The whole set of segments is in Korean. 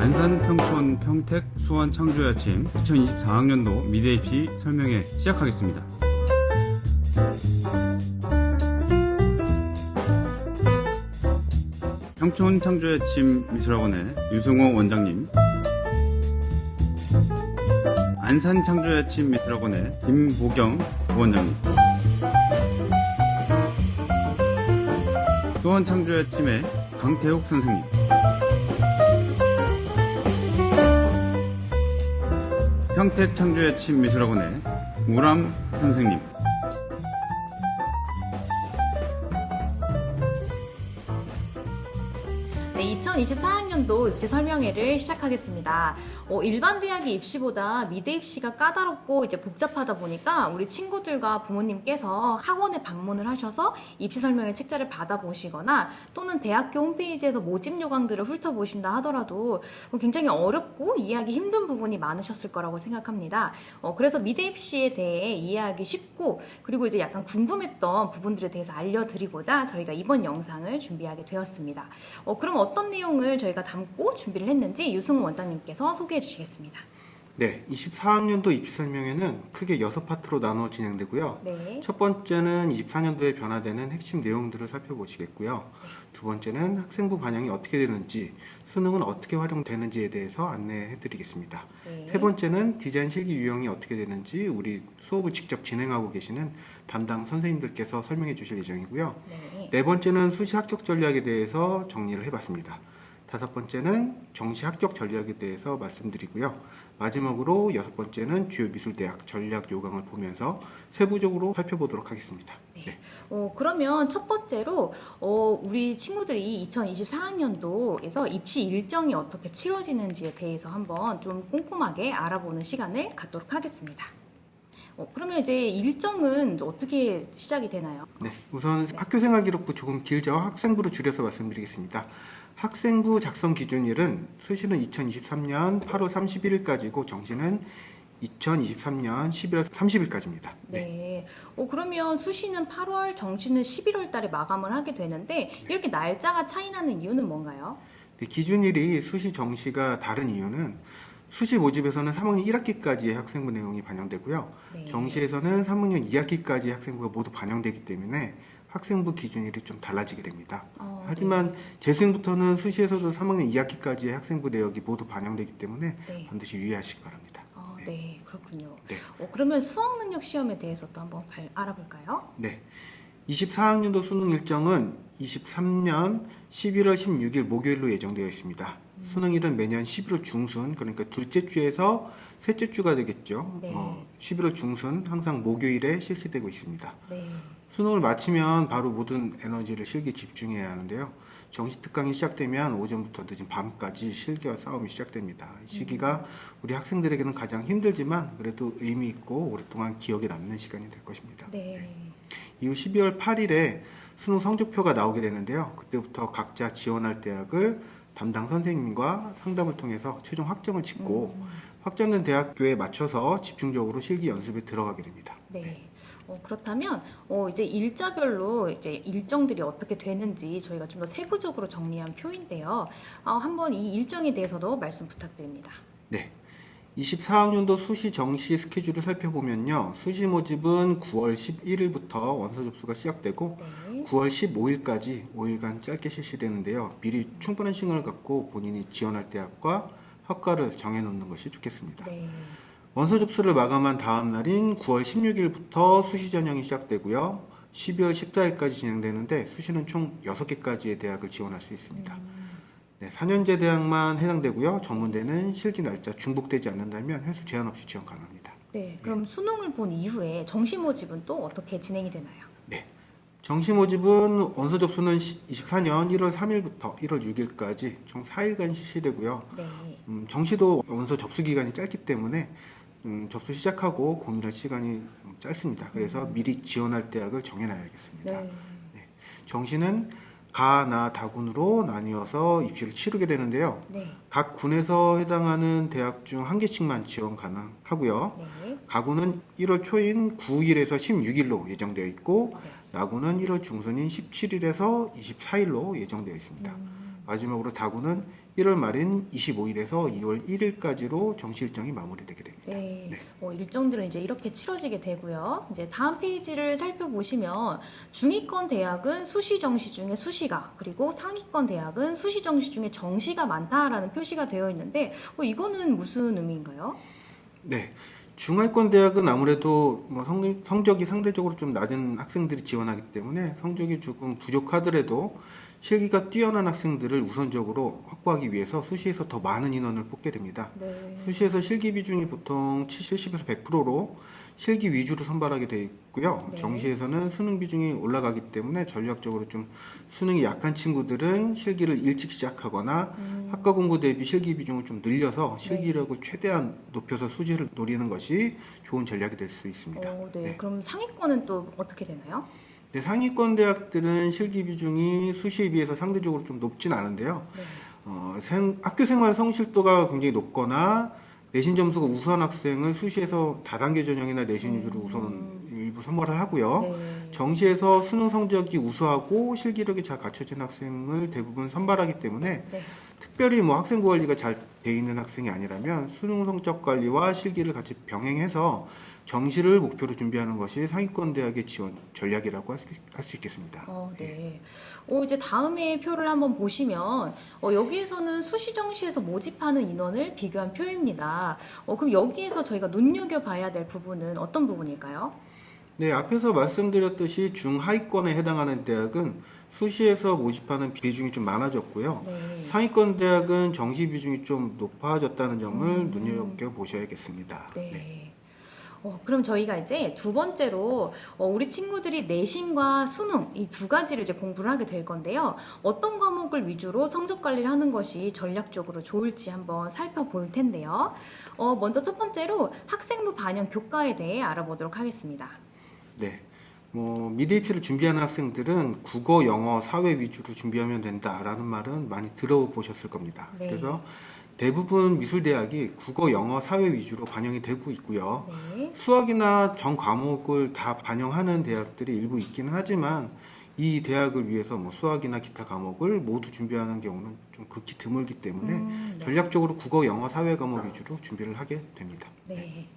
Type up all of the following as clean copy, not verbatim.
안산, 평촌, 평택, 수원, 창조의 아침 2024학년도 미대 입시 설명회 시작하겠습니다. 평촌 창조의 아침 미술학원의 유승호 원장님, 안산 창조의 아침 미술학원의 김보경 부원장님, 수원 창조의 아침의 강태욱 선생님, 평택 창조의 아침 미술학원의 우람 선생님, 네, 2024학년도 입시 설명회를 시작하겠습니다. 일반 대학의 입시보다 미대 입시가 까다롭고 이제 복잡하다 보니까 우리 친구들과 부모님께서 학원에 방문을 하셔서 입시 설명회 책자를 받아보시거나 또는 대학교 홈페이지에서 모집 요강들을 훑어보신다 하더라도 굉장히 어렵고 이해하기 힘든 부분이 많으셨을 거라고 생각합니다. 그래서 미대 입시에 대해 이해하기 쉽고 그리고 이제 약간 궁금했던 부분들에 대해서 알려드리고자 저희가 이번 영상을 준비하게 되었습니다. 그럼 어떤 내용을 저희가 담고 준비를 했는지 유승호 원장님께서 소개해 주시겠습니다. 네, 24학년도 입시 설명회는 크게 6파트로 나눠 진행되고요. 네. 첫 번째는 24년도에 변화되는 핵심 내용들을 살펴보시겠고요. 두 번째는 학생부 반영이 어떻게 되는지, 수능은 어떻게 활용되는지에 대해서 안내해 드리겠습니다. 네. 세 번째는 디자인 실기 유형이 어떻게 되는지 우리 수업을 직접 진행하고 계시는 담당 선생님들께서 설명해 주실 예정이고요. 네 번째는 수시 합격 전략에 대해서 정리를 해봤습니다. 다섯 번째는 정시 합격 전략에 대해서 말씀드리고요. 마지막으로 여섯 번째는 주요 미술대학 전략 요강을 보면서 세부적으로 살펴보도록 하겠습니다. 네. 그러면 첫 번째로 우리 친구들이 2024학년도에서 입시 일정이 어떻게 치러지는지에 대해서 한번 좀 꼼꼼하게 알아보는 시간을 갖도록 하겠습니다. 그러면 이제 일정은 어떻게 시작이 되나요? 네, 우선 학교생활 기록부 조금 길죠. 학생부로 줄여서 말씀드리겠습니다. 학생부 작성 기준일은 수시는 2023년 8월 31일까지고 정시는 2023년 11월 30일까지입니다. 네. 그러면 수시는 8월, 정시는 11월 달에 마감을 하게 되는데 이렇게 날짜가 차이 나는 이유는 뭔가요? 네, 기준일이 수시 정시가 다른 이유는 수시 모집에서는 3학년 1학기까지의 학생부 내용이 반영되고요. 네. 정시에서는 3학년 2학기까지의 학생부가 모두 반영되기 때문에 학생부 기준일이 좀 달라지게 됩니다. 하지만 네. 재수행부터는 수시에서도 3학년 2학기까지의 학생부 내역이 모두 반영되기 때문에 네. 반드시 유의하시기 바랍니다. 네, 그렇군요. 네. 그러면 수학 능력 시험에 대해서 또 한번 알아볼까요? 네. 24학년도 수능 일정은 23년 11월 16일 목요일로 예정되어 있습니다. 수능일은 매년 11월 중순, 그러니까 둘째 주에서 셋째 주가 되겠죠. 네. 11월 중순 항상 목요일에 실시되고 있습니다. 네. 수능을 마치면 바로 모든 에너지를 실기에 집중해야 하는데요. 정시 특강이 시작되면 오전부터 늦은 밤까지 실기와 싸움이 시작됩니다. 이 시기가 우리 학생들에게는 가장 힘들지만 그래도 의미 있고 오랫동안 기억에 남는 시간이 될 것입니다. 네. 이후 12월 8일에 수능 성적표가 나오게 되는데요. 그때부터 각자 지원할 대학을 담당 선생님과 상담을 통해서 최종 확정을 짓고 확정된 대학교에 맞춰서 집중적으로 실기 연습에 들어가게 됩니다. 네. 그렇다면 이제 일자별로 이제 일정들이 어떻게 되는지 저희가 좀 더 세부적으로 정리한 표인데요. 한번 이 일정에 대해서도 말씀 부탁드립니다. 네. 24학년도 수시 정시 스케줄을 살펴보면요. 수시 모집은 9월 11일부터 원서 접수가 시작되고 네. 9월 15일까지 5일간 짧게 실시되는데요. 미리 충분한 시간을 갖고 본인이 지원할 대학과 학과를 정해놓는 것이 좋겠습니다. 네. 원서 접수를 마감한 다음 날인 9월 16일부터 수시 전형이 시작되고요. 12월 14일까지 진행되는데 수시는 총 6개까지의 대학을 지원할 수 있습니다. 네, 4년제 대학만 해당되고요. 전문대는 실기 날짜 중복되지 않는다면 횟수 제한 없이 지원 가능합니다. 네. 그럼 수능을 본 이후에 정시 모집은 또 어떻게 진행이 되나요? 네. 정시 모집은 원서 접수는 24년 1월 3일부터 1월 6일까지 총 4일간 실시되고요. 네. 정시도 원서 접수 기간이 짧기 때문에 접수 시작하고 고민할 시간이 짧습니다. 그래서 미리 지원할 대학을 정해놔야겠습니다. 네. 네. 정시는 가, 나, 다군으로 나뉘어서 입시를 치르게 되는데요. 네. 각 군에서 해당하는 대학 중 한 개씩만 지원 가능하고요. 네. 가군은 1월 초인 9일에서 16일로 예정되어 있고 네. 나군은 1월 중순인 17일에서 24일로 예정되어 있습니다. 마지막으로 다구는 1월 말인 25일에서 2월 1일까지로 정시 일정이 마무리되게 됩니다. 네. 네. 일정들은 이제 이렇게 치러지게 되고요. 이제 다음 페이지를 살펴보시면 중위권 대학은 수시 정시 중에 수시가, 그리고 상위권 대학은 수시 정시 중에 정시가 많다라는 표시가 되어 있는데 이거는 무슨 의미인가요? 네. 중하위권 대학은 아무래도 뭐 성적이 상대적으로 좀 낮은 학생들이 지원하기 때문에 성적이 조금 부족하더라도 실기가 뛰어난 학생들을 우선적으로 확보하기 위해서 수시에서 더 많은 인원을 뽑게 됩니다. 네. 수시에서 실기 비중이 보통 70에서 100%로 실기 위주로 선발하게 되어 있고요. 네. 정시에서는 수능 비중이 올라가기 때문에 전략적으로 좀 수능이 약한 친구들은 실기를 일찍 시작하거나 학과 공부 대비 실기 비중을 좀 늘려서 실기력을 최대한 높여서 수시를 노리는 것이 좋은 전략이 될 수 있습니다. 네. 네. 그럼 상위권은 또 어떻게 되나요? 네, 상위권 대학들은 실기 비중이 수시에 비해서 상대적으로 좀 높진 않은데요. 네. 학교 생활 성실도가 굉장히 높거나 내신 점수가 우수한 학생을 수시에서 다단계 전형이나 내신 위주로 우선 일부 선발을 하고요. 네. 정시에서 수능 성적이 우수하고 실기력이 잘 갖춰진 학생을 대부분 선발하기 때문에 네. 특별히 뭐 학생부 관리가 잘 돼 있는 학생이 아니라면 수능 성적 관리와 실기를 같이 병행해서 정시를 목표로 준비하는 것이 상위권 대학의 지원 전략이라고 할 수 있겠습니다. 네. 이제 다음에 표를 한번 보시면 여기에서는 수시 정시에서 모집하는 인원을 비교한 표입니다. 그럼 여기에서 저희가 눈여겨봐야 될 부분은 어떤 부분일까요? 네, 앞에서 말씀드렸듯이 중하위권에 해당하는 대학은 수시에서 모집하는 비중이 좀 많아졌고요. 네. 상위권 대학은 정시 비중이 좀 높아졌다는 점을 눈여겨보셔야겠습니다. 네. 그럼 저희가 이제 두 번째로 우리 친구들이 내신과 수능 이 두 가지를 이제 공부를 하게 될 건데요. 어떤 과목을 위주로 성적 관리를 하는 것이 전략적으로 좋을지 한번 살펴볼 텐데요. 먼저 첫 번째로 학생부 반영 교과에 대해 알아보도록 하겠습니다. 네. 미대 입시를 준비하는 학생들은 국어, 영어, 사회 위주로 준비하면 된다라는 말은 많이 들어보셨을 겁니다. 네. 그래서 대부분 미술대학이 국어, 영어, 사회 위주로 반영이 되고 있고요. 네. 수학이나 전 과목을 다 반영하는 대학들이 일부 있기는 하지만 이 대학을 위해서 수학이나 기타 과목을 모두 준비하는 경우는 좀 극히 드물기 때문에 네. 전략적으로 국어, 영어, 사회 과목 위주로 준비를 하게 됩니다. 네.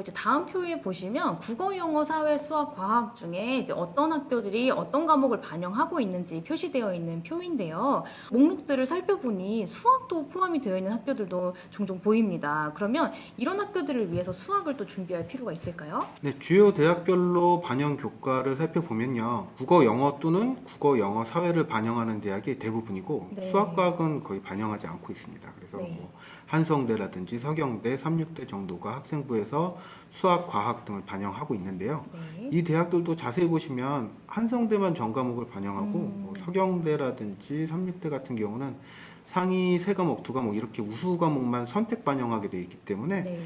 이제 다음 표에 보시면 국어, 영어, 사회, 수학, 과학 중에 이제 어떤 학교들이 어떤 과목을 반영하고 있는지 표시되어 있는 표인데요. 목록들을 살펴보니 수학도 포함이 되어 있는 학교들도 종종 보입니다. 그러면 이런 학교들을 위해서 수학을 또 준비할 필요가 있을까요? 네, 주요 대학별로 반영 교과를 살펴보면요. 국어, 영어 또는 국어, 영어, 사회를 반영하는 대학이 대부분이고 네. 수학, 과학은 거의 반영하지 않고 있습니다. 그래서 네. 한성대라든지 서경대, 삼육대 정도가 학생부에서 수학, 과학 등을 반영하고 있는데요. 네. 이 대학들도 자세히 보시면 한성대만 전 과목을 반영하고 서경대라든지 삼육대 같은 경우는 상위 3과목, 2과목 이렇게 우수 과목만 선택 반영하게 되어 있기 때문에 네.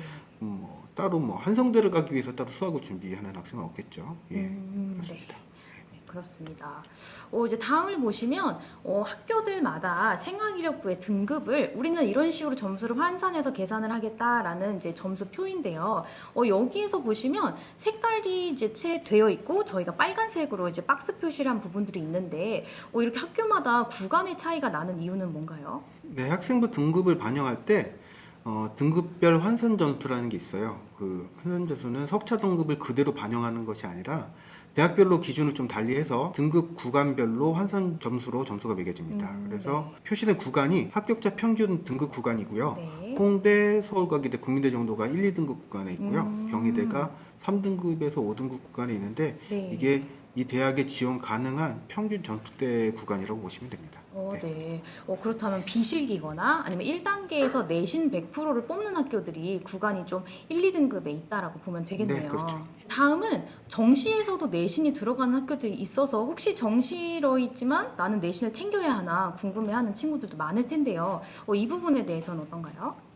따로 한성대를 가기 위해서 따로 수학을 준비하는 학생은 없겠죠. 예, 그렇습니다. 네, 그렇습니다. 이제 다음을 보시면 학교들마다 생활이력부의 등급을 우리는 이런 식으로 점수를 환산해서 계산을 하겠다라는 이제 점수표인데요. 여기에서 보시면 색깔이 이제 되어 있고 저희가 빨간색으로 이제 박스 표시를 한 부분들이 있는데 이렇게 학교마다 구간의 차이가 나는 이유는 뭔가요? 네, 학생부 등급을 반영할 때 등급별 환산 점수라는 게 있어요. 그 환산 점수는 석차 등급을 그대로 반영하는 것이 아니라 대학별로 기준을 좀 달리해서 등급 구간별로 환산 점수로 점수가 매겨집니다. 그래서 네. 표시된 구간이 합격자 평균 등급 구간이고요. 네. 홍대, 서울과기대, 국민대 정도가 1, 2등급 구간에 있고요. 경희대가 3등급에서 5등급 구간에 있는데 네. 이게 이 대학에 지원 가능한 평균 전투대 구간이라고 보시면 됩니다. 네. 그렇다면 비실기거나 아니면 1단계에서 내신 100%를 뽑는 학교들이 구간이 좀 1, 2등급에 있다라고 보면 되겠네요. 네, 그렇죠. 다음은 정시에서도 내신이 들어가는 학교들이 있어서 혹시 정시로 있지만 나는 내신을 챙겨야 하나 궁금해하는 친구들도 많을 텐데요. 이 부분에 대해서는 어떤가요?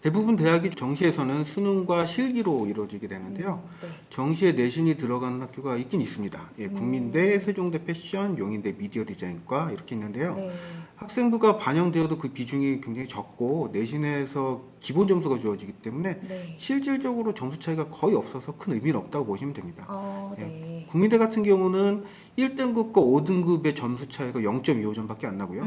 대부분 대학이 정시에서는 수능과 실기로 이루어지게 되는데요. 네. 정시에 내신이 들어가는 학교가 있긴 있습니다. 예, 국민대, 세종대 패션, 용인대 미디어 디자인과 이렇게 있는데요. 네. 학생부가 반영되어도 그 비중이 굉장히 적고 내신에서 기본 점수가 주어지기 때문에 네. 실질적으로 점수 차이가 거의 없어서 큰 의미는 없다고 보시면 됩니다. 네. 국민대 같은 경우는 1등급과 5등급의 점수 차이가 0.25점밖에 안 나고요.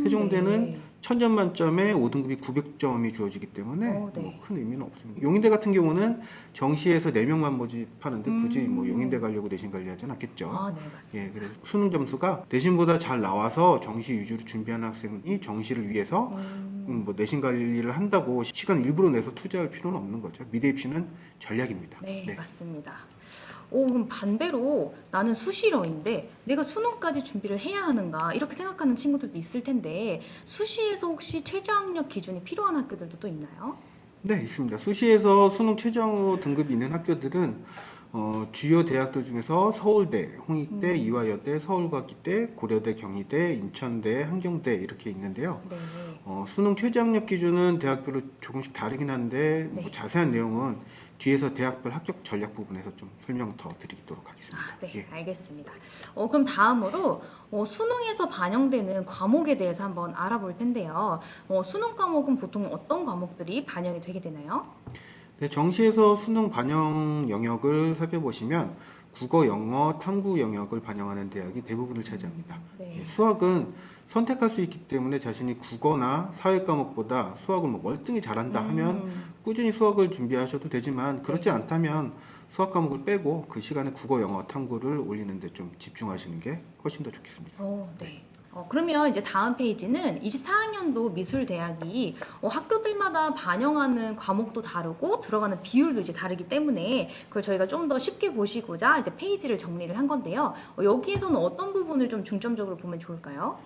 세종대는 네. 1000점 만점에 5등급이 900점이 주어지기 때문에 네. 뭐 큰 의미는 없습니다. 용인대 같은 경우는 정시에서 4명만 모집하는데 굳이 뭐 용인대 가려고 내신 관리하지는 않겠죠. 네, 맞습니다. 예, 그래서 수능 점수가 내신보다 잘 나와서 정시 위주로 준비하는 학생이 정시를 위해서 뭐 내신 관리를 한다고 시간 일부러 내서 투자할 필요는 없는 거죠. 미대 입시는 전략입니다. 네, 맞습니다. 그럼 반대로 나는 수시러인데 내가 수능까지 준비를 해야 하는가 이렇게 생각하는 친구들도 있을 텐데 수시에서 혹시 최저학력 기준이 필요한 학교들도 또 있나요? 네, 있습니다. 수시에서 수능 최저 등급이 있는 학교들은 주요 대학들 중에서 서울대, 홍익대, 이화여대, 서울과기대, 고려대, 경희대, 인천대, 한경대 이렇게 있는데요. 네. 수능 최저학력 기준은 대학별로 조금씩 다르긴 한데 뭐 자세한 내용은 뒤에서 대학별 합격 전략 부분에서 좀 설명 더 드리도록 하겠습니다. 네, 예. 알겠습니다. 그럼 다음으로 수능에서 반영되는 과목에 대해서 한번 알아볼 텐데요. 수능 과목은 보통 어떤 과목들이 반영이 되게 되나요? 네, 정시에서 수능 반영 영역을 살펴보시면 국어, 영어, 탐구 영역을 반영하는 대학이 대부분을 차지합니다. 네. 수학은 선택할 수 있기 때문에 자신이 국어나 사회 과목보다 수학을 뭐 월등히 잘한다 하면 꾸준히 수학을 준비하셔도 되지만 그렇지 않다면 수학 과목을 빼고 그 시간에 국어, 영어, 탐구를 올리는 데 좀 집중하시는 게 훨씬 더 좋겠습니다. 네. 그러면 이제 다음 페이지는 24학년도 미술대학이 학교들마다 반영하는 과목도 다르고 들어가는 비율도 이제 다르기 때문에 그걸 저희가 좀 더 쉽게 보시고자 이제 페이지를 정리를 한 건데요. 여기에서는 어떤 부분을 좀 중점적으로 보면 좋을까요?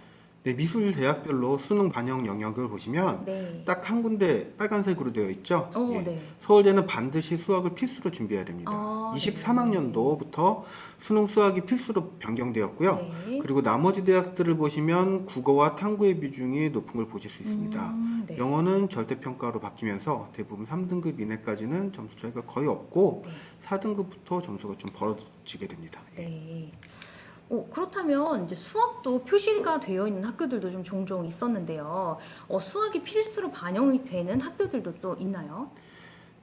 네, 미술 대학별로 수능 반영 영역을 보시면 네. 딱 한 군데 빨간색으로 되어 있죠. 예. 네. 서울대는 반드시 수학을 필수로 준비해야 됩니다. 23학년도부터 수능 수학이 필수로 변경되었고요. 네. 그리고 나머지 대학들을 보시면 국어와 탐구의 비중이 높은 걸 보실 수 있습니다. 네. 영어는 절대평가로 바뀌면서 대부분 3등급 이내까지는 점수 차이가 거의 없고 4등급부터 점수가 좀 벌어지게 됩니다. 네. 그렇다면 이제 수학도 표시가 되어 있는 학교들도 좀 종종 있었는데요. 수학이 필수로 반영이 되는 학교들도 또 있나요?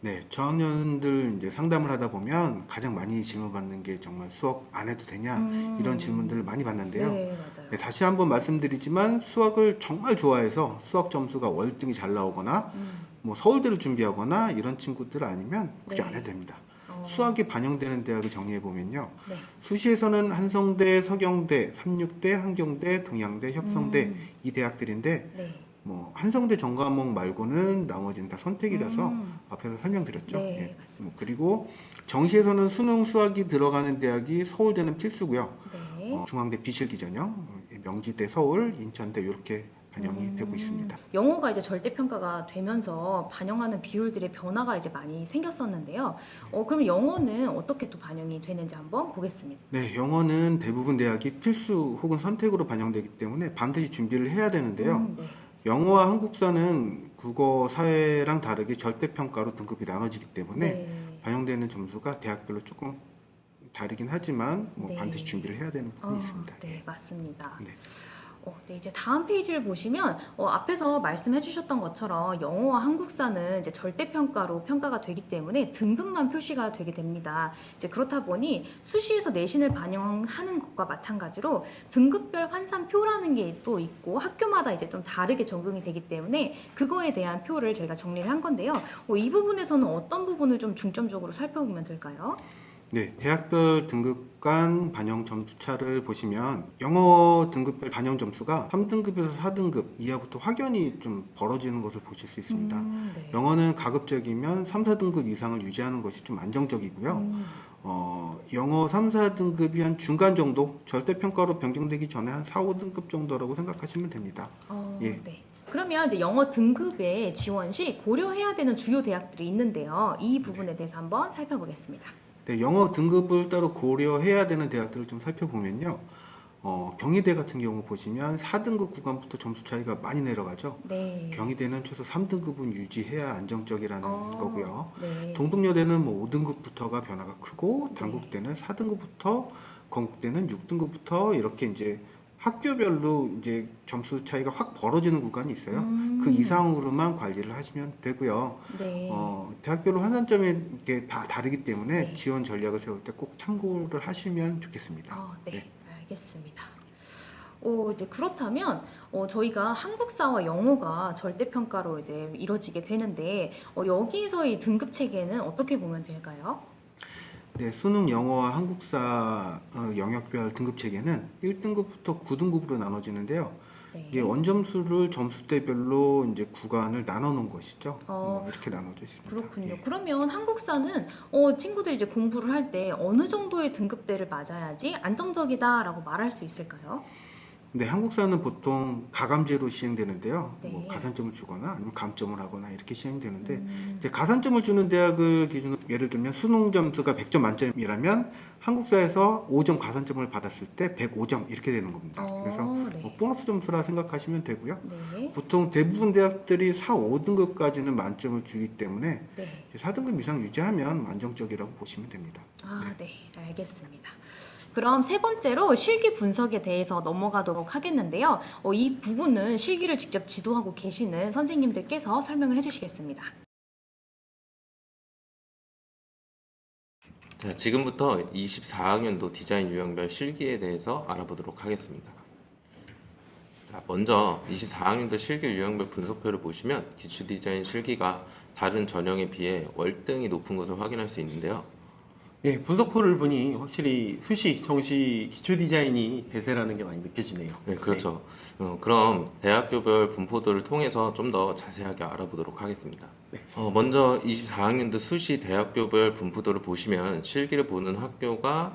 네, 저학년들 이제 상담을 하다 보면 가장 많이 질문받는 게 정말 수학 안 해도 되냐 이런 질문들을 많이 받는데요. 네, 맞아요. 네, 다시 한번 말씀드리지만 수학을 정말 좋아해서 수학 점수가 월등히 잘 나오거나 뭐 서울대를 준비하거나 이런 친구들 아니면 굳이 안 해도 됩니다. 수학이 반영되는 대학을 정리해 보면요. 네. 수시에서는 한성대, 서경대, 삼육대, 한경대, 동양대, 협성대 이 대학들인데 네. 뭐 한성대 전과목 말고는 나머지는 다 선택이라서 앞에서 설명드렸죠. 네, 예. 맞습니다. 그리고 정시에서는 수능 수학이 들어가는 대학이 서울대는 필수고요. 네. 중앙대 비실기 전형, 명지대 서울, 인천대 이렇게 반영이 되고 있습니다. 영어가 이제 절대평가가 되면서 반영하는 비율들의 변화가 이제 많이 생겼었는데요. 그럼 영어는 어떻게 또 반영이 되는지 한번 보겠습니다. 네, 영어는 대부분 대학이 필수 혹은 선택으로 반영되기 때문에 반드시 준비를 해야 되는데요. 네. 영어와 한국사는 국어, 사회랑 다르게 절대평가로 등급이 나눠지기 때문에 네. 반영되는 점수가 대학별로 조금 다르긴 하지만 뭐 네. 반드시 준비를 해야 되는 부분이 있습니다. 네, 맞습니다. 네. 네, 이제 다음 페이지를 보시면 앞에서 말씀해 주셨던 것처럼 영어와 한국사는 이제 절대평가로 평가가 되기 때문에 등급만 표시가 되게 됩니다. 이제 그렇다 보니 수시에서 내신을 반영하는 것과 마찬가지로 등급별 환산표라는 게 또 있고 학교마다 이제 좀 다르게 적용이 되기 때문에 그거에 대한 표를 저희가 정리를 한 건데요. 이 부분에서는 어떤 부분을 좀 중점적으로 살펴보면 될까요? 네, 대학별 등급 간 반영 점수차를 보시면 영어 등급별 반영 점수가 3등급에서 4등급 이하부터 확연히 좀 벌어지는 것을 보실 수 있습니다. 네. 영어는 가급적이면 3, 4등급 이상을 유지하는 것이 좀 안정적이고요. 영어 3, 4등급이 한 중간 정도, 절대평가로 변경되기 전에 한 4, 5등급 정도라고 생각하시면 됩니다. 예. 네. 그러면 이제 영어 등급의 지원 시 고려해야 되는 주요 대학들이 있는데요. 이 부분에 대해서 한번 살펴보겠습니다. 네, 영어 등급을 따로 고려해야 되는 대학들을 좀 살펴보면요. 경희대 같은 경우 보시면 4등급 구간부터 점수 차이가 많이 내려가죠. 네. 경희대는 최소 3등급은 유지해야 안정적이라는 거고요. 네. 동덕여대는 뭐 5등급부터가 변화가 크고 단국대는 4등급부터 건국대는 6등급부터 이렇게 이제 학교별로 이제 점수 차이가 확 벌어지는 구간이 있어요. 그 이상으로만 관리를 하시면 되고요. 네. 대학별로 환산점이 이게 다 다르기 때문에 네. 지원 전략을 세울 때 꼭 참고를 하시면 좋겠습니다. 네, 알겠습니다. 이제 그렇다면 저희가 한국사와 영어가 절대평가로 이제 이루어지게 되는데 여기에서의 등급 체계는 어떻게 보면 될까요? 네, 수능 영어와 한국사 영역별 등급 체계는 1등급부터 9등급으로 나눠지는데요. 네. 이게 원점수를 점수대별로 이제 구간을 나눠 놓은 것이죠. 이렇게 나눠져 있습니다. 그렇군요. 예. 그러면 한국사는 친구들이 이제 공부를 할 때 어느 정도의 등급대를 맞아야지 안정적이다라고 말할 수 있을까요? 네, 한국사는 보통 가감제로 시행되는데요. 네. 뭐 가산점을 주거나 아니면 감점을 하거나 이렇게 시행되는데 이제 가산점을 주는 대학을 기준으로 예를 들면 수능 점수가 100점 만점이라면 한국사에서 5점 가산점을 받았을 때 105점 이렇게 되는 겁니다. 그래서 네. 뭐 보너스 점수라 생각하시면 되고요. 네. 보통 대부분 대학들이 4, 5등급까지는 만점을 주기 때문에 네. 4등급 이상 유지하면 안정적이라고 보시면 됩니다. 네, 알겠습니다. 그럼 세 번째로 실기 분석에 대해서 넘어가도록 하겠는데요. 이 부분은 실기를 직접 지도하고 계시는 선생님들께서 설명을 해주시겠습니다. 자, 지금부터 24학년도 디자인 유형별 실기에 대해서 알아보도록 하겠습니다. 자, 먼저 24학년도 실기 유형별 분석표를 보시면 기초 디자인 실기가 다른 전형에 비해 월등히 높은 것을 확인할 수 있는데요. 네, 분석표를 보니 확실히 수시, 정시, 기초 디자인이 대세라는 게 많이 느껴지네요. 네, 그렇죠. 그럼 대학교별 분포도를 통해서 좀 더 자세하게 알아보도록 하겠습니다. 네. 먼저 24학년도 수시 대학교별 분포도를 보시면 실기를 보는 학교가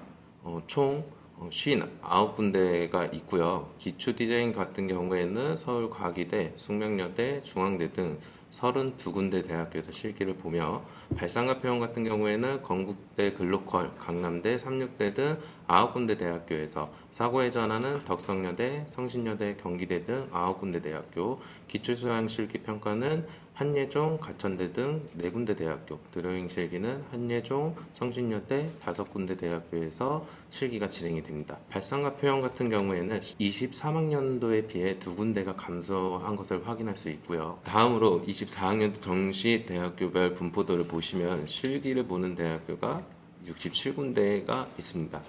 총 59군데가 있고요. 기초 디자인 같은 경우에는 서울과기대, 숙명여대, 중앙대 등 32군데 대학교에서 실기를 보며 발상과 표현 같은 경우에는 건국대, 글로컬, 강남대, 삼육대 등 9군데 대학교에서 사고에 전하는 덕성여대, 성신여대, 경기대 등 9군데 대학교, 기초수양 실기 평가는 한예종, 가천대 등 4군데 대학교, 드로잉 실기는 한예종, 성신여대 5군데 대학교에서 실기가 진행이 됩니다. 발상과 표현 같은 경우에는 23학년도에 비해 2군데가 감소한 것을 확인할 수 있고요. 다음으로 24학년도 정시 대학교별 분포도를 보시면 실기를 보는 대학교가 67군데가 있습니다.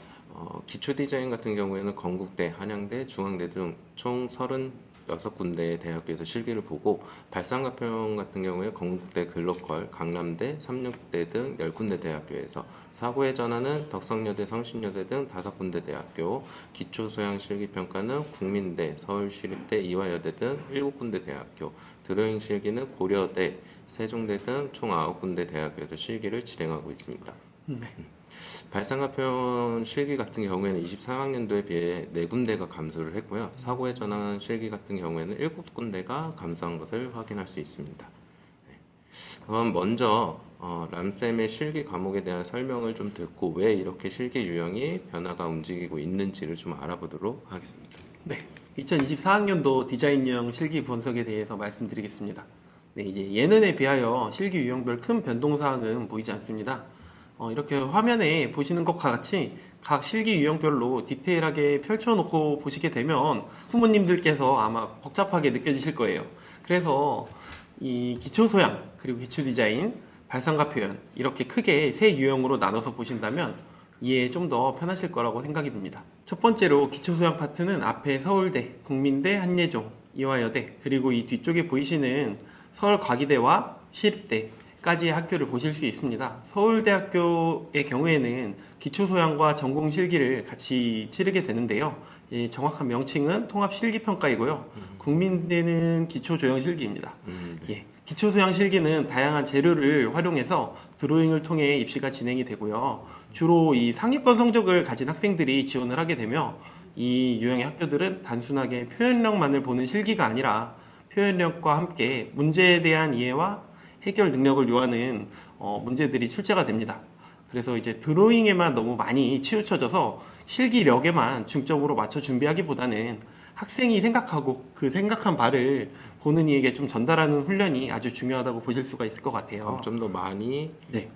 기초 디자인 같은 경우에는 건국대, 한양대, 중앙대 등 총 36군데 대학교에서 실기를 보고 발상과 표현 같은 경우에 건국대, 글로컬, 강남대, 삼육대 등 10군데 대학교에서 사고에 전하는 덕성여대, 성신여대 등 5군데 대학교, 기초소양 실기평가는 국민대, 서울시립대, 이화여대 등 7군데 대학교, 드로잉 실기는 고려대, 세종대 등 총 9군데 대학교에서 실기를 진행하고 있습니다. 발상과 표현 실기 같은 경우에는 23학년도에 비해 4군데가 감소를 했고요. 사고에 전환 실기 같은 경우에는 7군데가 감소한 것을 확인할 수 있습니다. 그럼 먼저 람쌤의 실기 과목에 대한 설명을 좀 듣고 왜 이렇게 실기 유형이 변화가 움직이고 있는지를 좀 알아보도록 하겠습니다. 네, 2024학년도 디자인 유형 실기 분석에 대해서 말씀드리겠습니다. 네, 이제 예년에 비하여 실기 유형별 큰 변동 사항은 보이지 않습니다. 이렇게 화면에 보시는 것과 같이 각 실기 유형별로 디테일하게 펼쳐놓고 보시게 되면 부모님들께서 아마 복잡하게 느껴지실 거예요. 그래서 이 기초 소양, 그리고 기초 디자인, 발상과 표현 이렇게 크게 세 유형으로 나눠서 보신다면 이해 좀 더 편하실 거라고 생각이 듭니다. 첫 번째로 기초 소양 파트는 앞에 서울대, 국민대, 한예종, 이화여대 그리고 이 뒤쪽에 보이시는 서울과기대와 시립대까지의 학교를 보실 수 있습니다. 서울대학교의 경우에는 기초소양과 전공실기를 같이 치르게 되는데요. 정확한 명칭은 통합실기평가이고요. 국민대는 기초조형실기입니다. 예, 기초소양실기는 다양한 재료를 활용해서 드로잉을 통해 입시가 진행이 되고요. 주로 이 상위권 성적을 가진 학생들이 지원을 하게 되며 이 유형의 학교들은 단순하게 표현력만을 보는 실기가 아니라 표현력과 함께 문제에 대한 이해와 해결 능력을 요하는 문제들이 출제가 됩니다. 그래서 이제 드로잉에만 너무 많이 치우쳐져서 실기력에만 중점으로 맞춰 준비하기보다는 학생이 생각하고 그 생각한 바를 보는 이에게 좀 전달하는 훈련이 아주 중요하다고 보실 수가 있을 것 같아요. 좀 더 많이 네.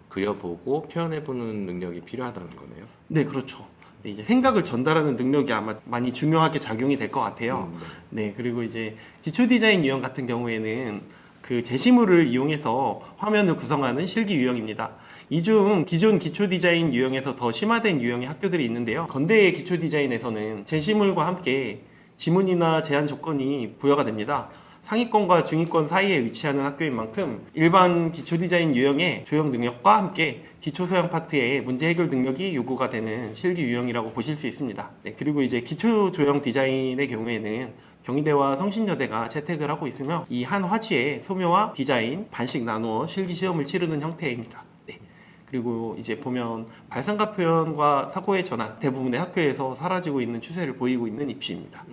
그려보고 표현해보는 능력이 필요하다는 거네요. 네, 그렇죠. 이제 생각을 전달하는 능력이 아마 많이 중요하게 작용이 될 것 같아요. 네. 네, 그리고 이제 기초 디자인 유형 같은 경우에는 그 제시물을 이용해서 화면을 구성하는 실기 유형입니다. 이 중 기존 기초 디자인 유형에서 더 심화된 유형의 학교들이 있는데요. 건대의 기초 디자인에서는 제시물과 함께 지문이나 제한 조건이 부여가 됩니다. 상위권과 중위권 사이에 위치하는 학교인 만큼 일반 기초 디자인 유형의 조형 능력과 함께 기초 소양 파트의 문제 해결 능력이 요구가 되는 실기 유형이라고 보실 수 있습니다. 네, 그리고 이제 기초 조형 디자인의 경우에는 경희대와 성신여대가 채택을 하고 있으며 이 한 화지에 소묘와 디자인 반씩 나누어 실기 시험을 치르는 형태입니다. 네. 그리고 이제 보면 발상과 표현과 사고의 전환 대부분의 학교에서 사라지고 있는 추세를 보이고 있는 입시입니다.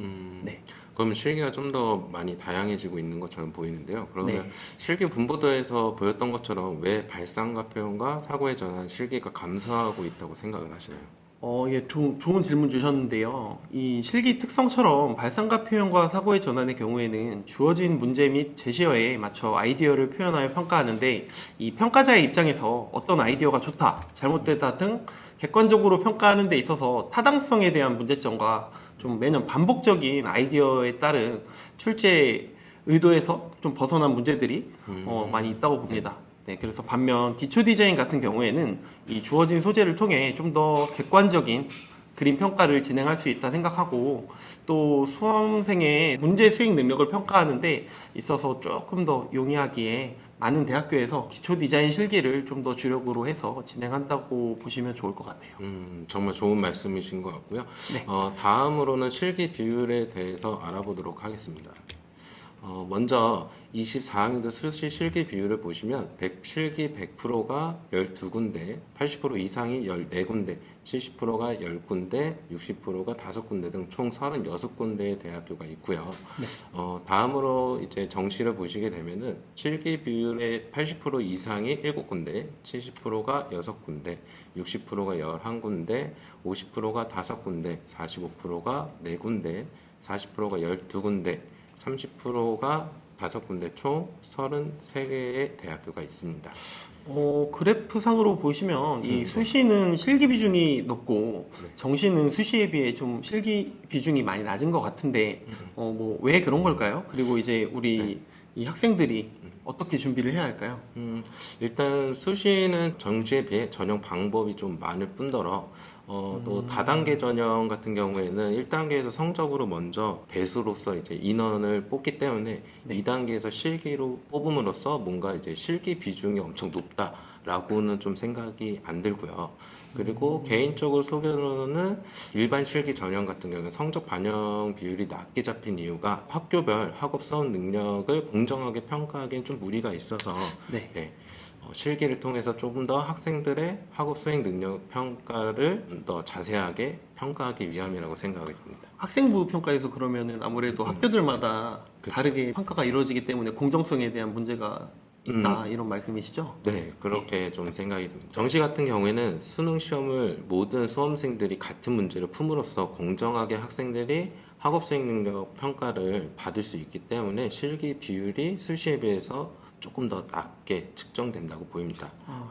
네. 그럼 실기가 좀 더 많이 다양해지고 있는 것처럼 보이는데요. 그러면 네. 실기 분보도에서 보였던 것처럼 왜 발상과 표현과 사고의 전환 실기가 감소하고 있다고 생각을 하시나요? 예, 좋은 질문 주셨는데요. 이 실기 특성처럼 발상과 표현과 사고의 전환의 경우에는 주어진 문제 및 제시어에 맞춰 아이디어를 표현하여 평가하는데 이 평가자의 입장에서 어떤 아이디어가 좋다, 잘못되다 등 객관적으로 평가하는 데 있어서 타당성에 대한 문제점과 좀 매년 반복적인 아이디어에 따른 출제 의도에서 좀 벗어난 문제들이 많이 있다고 봅니다. 네, 그래서 반면 기초 디자인 같은 경우에는 이 주어진 소재를 통해 좀 더 객관적인 그림 평가를 진행할 수 있다 생각하고 또 수험생의 문제 수행 능력을 평가하는 데 있어서 조금 더 용이하기에 많은 대학교에서 기초 디자인 실기를 좀 더 주력으로 해서 진행한다고 보시면 좋을 것 같아요. 정말 좋은 말씀이신 것 같고요. 네. 다음으로는 실기 비율에 대해서 알아보도록 하겠습니다. 먼저 24학년도 수시 실기 비율을 보시면 실기 100%가 12군데, 80% 이상이 14군데, 70%가 10군데, 60%가 5군데 등 총 36군데의 대학교가 있고요. 네. 다음으로 이제 정시를 보시게 되면은 실기 비율의 80% 이상이 7군데, 70%가 6군데, 60%가 11군데, 50%가 5군데, 45%가 4군데, 40%가 12군데, 30%가 5군데 총 33개의 대학교가 있습니다. 그래프상으로 보시면 이 수시는 실기 비중이 높고 정시는 수시에 비해 좀 실기 비중이 많이 낮은 것 같은데 왜 그런 걸까요? 그리고 이제 우리 이 학생들이 어떻게 준비를 해야 할까요? 일단 수시는 정시에 비해 전형 방법이 좀 많을 뿐더러 또 다단계 전형 같은 경우에는 1단계에서 성적으로 먼저 배수로서 이제 인원을 뽑기 때문에 2단계에서 실기로 뽑음으로써 뭔가 이제 실기 비중이 엄청 높다라고는 좀 생각이 안 들고요. 그리고 개인적으로 소견으로는 일반 실기 전형 같은 경우는 성적 반영 비율이 낮게 잡힌 이유가 학교별 학업 수업 능력을 공정하게 평가하기엔 좀 무리가 있어서 네. 실기를 통해서 조금 더 학생들의 학업 수행 능력 평가를 더 자세하게 평가하기 위함이라고 생각이 듭니다. 학생부 평가에서 그러면은 아무래도 학교들마다 그쵸. 다르게 평가가 이루어지기 때문에 공정성에 대한 문제가 있다 이런 말씀이시죠? 네, 그렇게 좀 생각이 듭니다. 정시 같은 경우에는 수능 시험을 모든 수험생들이 같은 문제를 품으로써 공정하게 학생들이 학업 수행 능력 평가를 받을 수 있기 때문에 실기 비율이 수시에 비해서 조금 더 낮게 측정된다고 보입니다.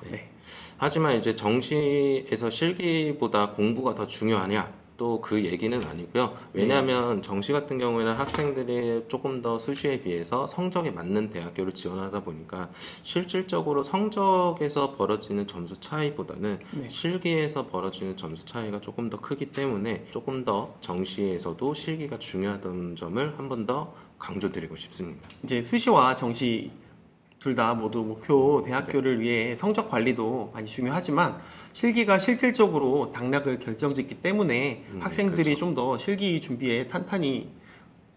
네. 하지만 이제 정시에서 실기보다 공부가 더 중요하냐? 또 그 얘기는 아니고요. 왜냐하면 정시 같은 경우에는 학생들이 조금 더 수시에 비해서 성적에 맞는 대학교를 지원하다 보니까 실질적으로 성적에서 벌어지는 점수 차이보다는 실기에서 벌어지는 점수 차이가 조금 더 크기 때문에 조금 더 정시에서도 실기가 중요하다는 점을 한 번 더 강조드리고 싶습니다. 이제 수시와 정시 둘 다 모두 목표 대학교를 위해 성적 관리도 많이 중요하지만 실기가 실질적으로 당락을 결정짓기 때문에 학생들이 그렇죠. 좀 더 실기 준비에 탄탄히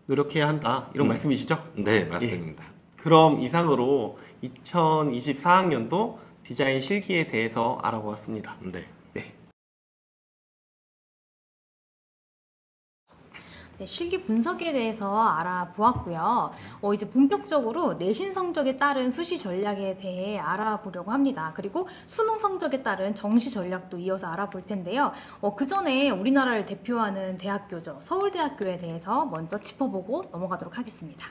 노력해야 한다 이런 말씀이시죠? 네, 맞습니다. 그럼 이상으로 2024학년도 디자인 실기에 대해서 알아보았습니다. 네. 네, 실기 분석에 대해서 알아보았고요. 이제 본격적으로 내신 성적에 따른 수시 전략에 대해 알아보려고 합니다. 그리고 수능 성적에 따른 정시 전략도 이어서 알아볼 텐데요. 그 전에 우리나라를 대표하는 대학교죠. 서울대학교에 대해서 먼저 짚어보고 넘어가도록 하겠습니다.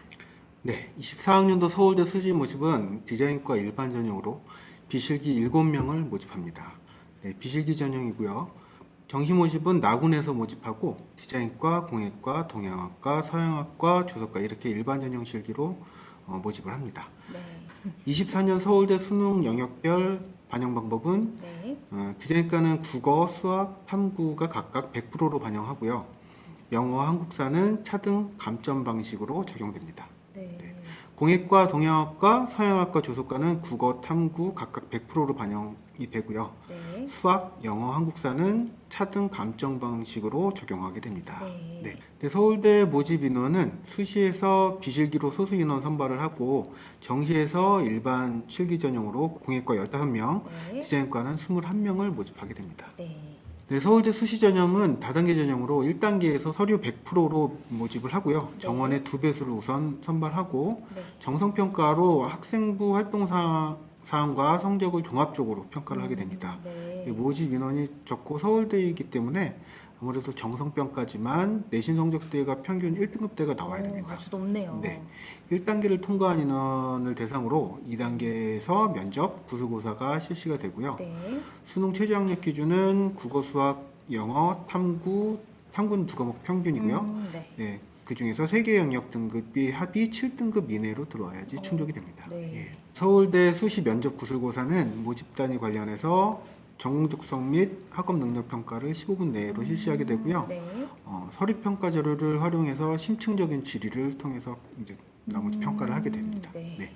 네, 24학년도 서울대 수시 모집은 디자인과 일반 전형으로 비실기 7명을 모집합니다. 네, 비실기 전형이고요. 정시 모집은 나군에서 모집하고 디자인과, 공예과, 동양학과, 서양학과, 조석과 이렇게 일반 전형 실기로 모집을 합니다. 네. 24년 서울대 수능 영역별 반영 방법은 네. 디자인과는 국어, 수학, 탐구가 각각 100%로 반영하고요. 영어, 한국사는 차등 감점 방식으로 적용됩니다. 네. 공예과, 동양학과, 서양학과, 조속과는 국어, 탐구 각각 100%로 반영이 되고요. 네. 수학, 영어, 한국사는 차등 감점 방식으로 적용하게 됩니다. 네. 네, 서울대 모집 인원은 수시에서 비실기로 소수 인원 선발을 하고 정시에서 일반 실기 전형으로 공예과 15명, 네. 디자인과는 21명을 모집하게 됩니다. 네. 네, 서울대 수시 전형은 다단계 전형으로 1단계에서 서류 100%로 모집을 하고요. 정원의 2배수를 우선 선발하고 네. 정성평가로 학생부 활동사항과 성적을 종합적으로 평가를 하게 됩니다. 네. 모집 인원이 적고 서울대이기 때문에 아무래도 정성평가지만 내신 성적대가 평균 1등급대가 나와야 됩니다. 아주 높네요. 네. 1단계를 통과한 인원을 대상으로 2단계에서 면접, 구술고사가 실시가 되고요. 네. 수능 최저 학력 기준은 국어, 수학, 영어, 탐구는 두 과목 평균이고요. 네. 네, 그 중에서 3개 영역 등급이 합이 7등급 이내로 들어와야지 충족이 됩니다. 네. 예. 서울대 수시 면접 구술고사는 모집단위 관련해서 전공적성 및 학업 능력 평가를 15분 내로 실시하게 되고요. 네. 서류평가 자료를 활용해서 심층적인 질의를 통해서 이제 나머지 평가를 하게 됩니다. 네. 네.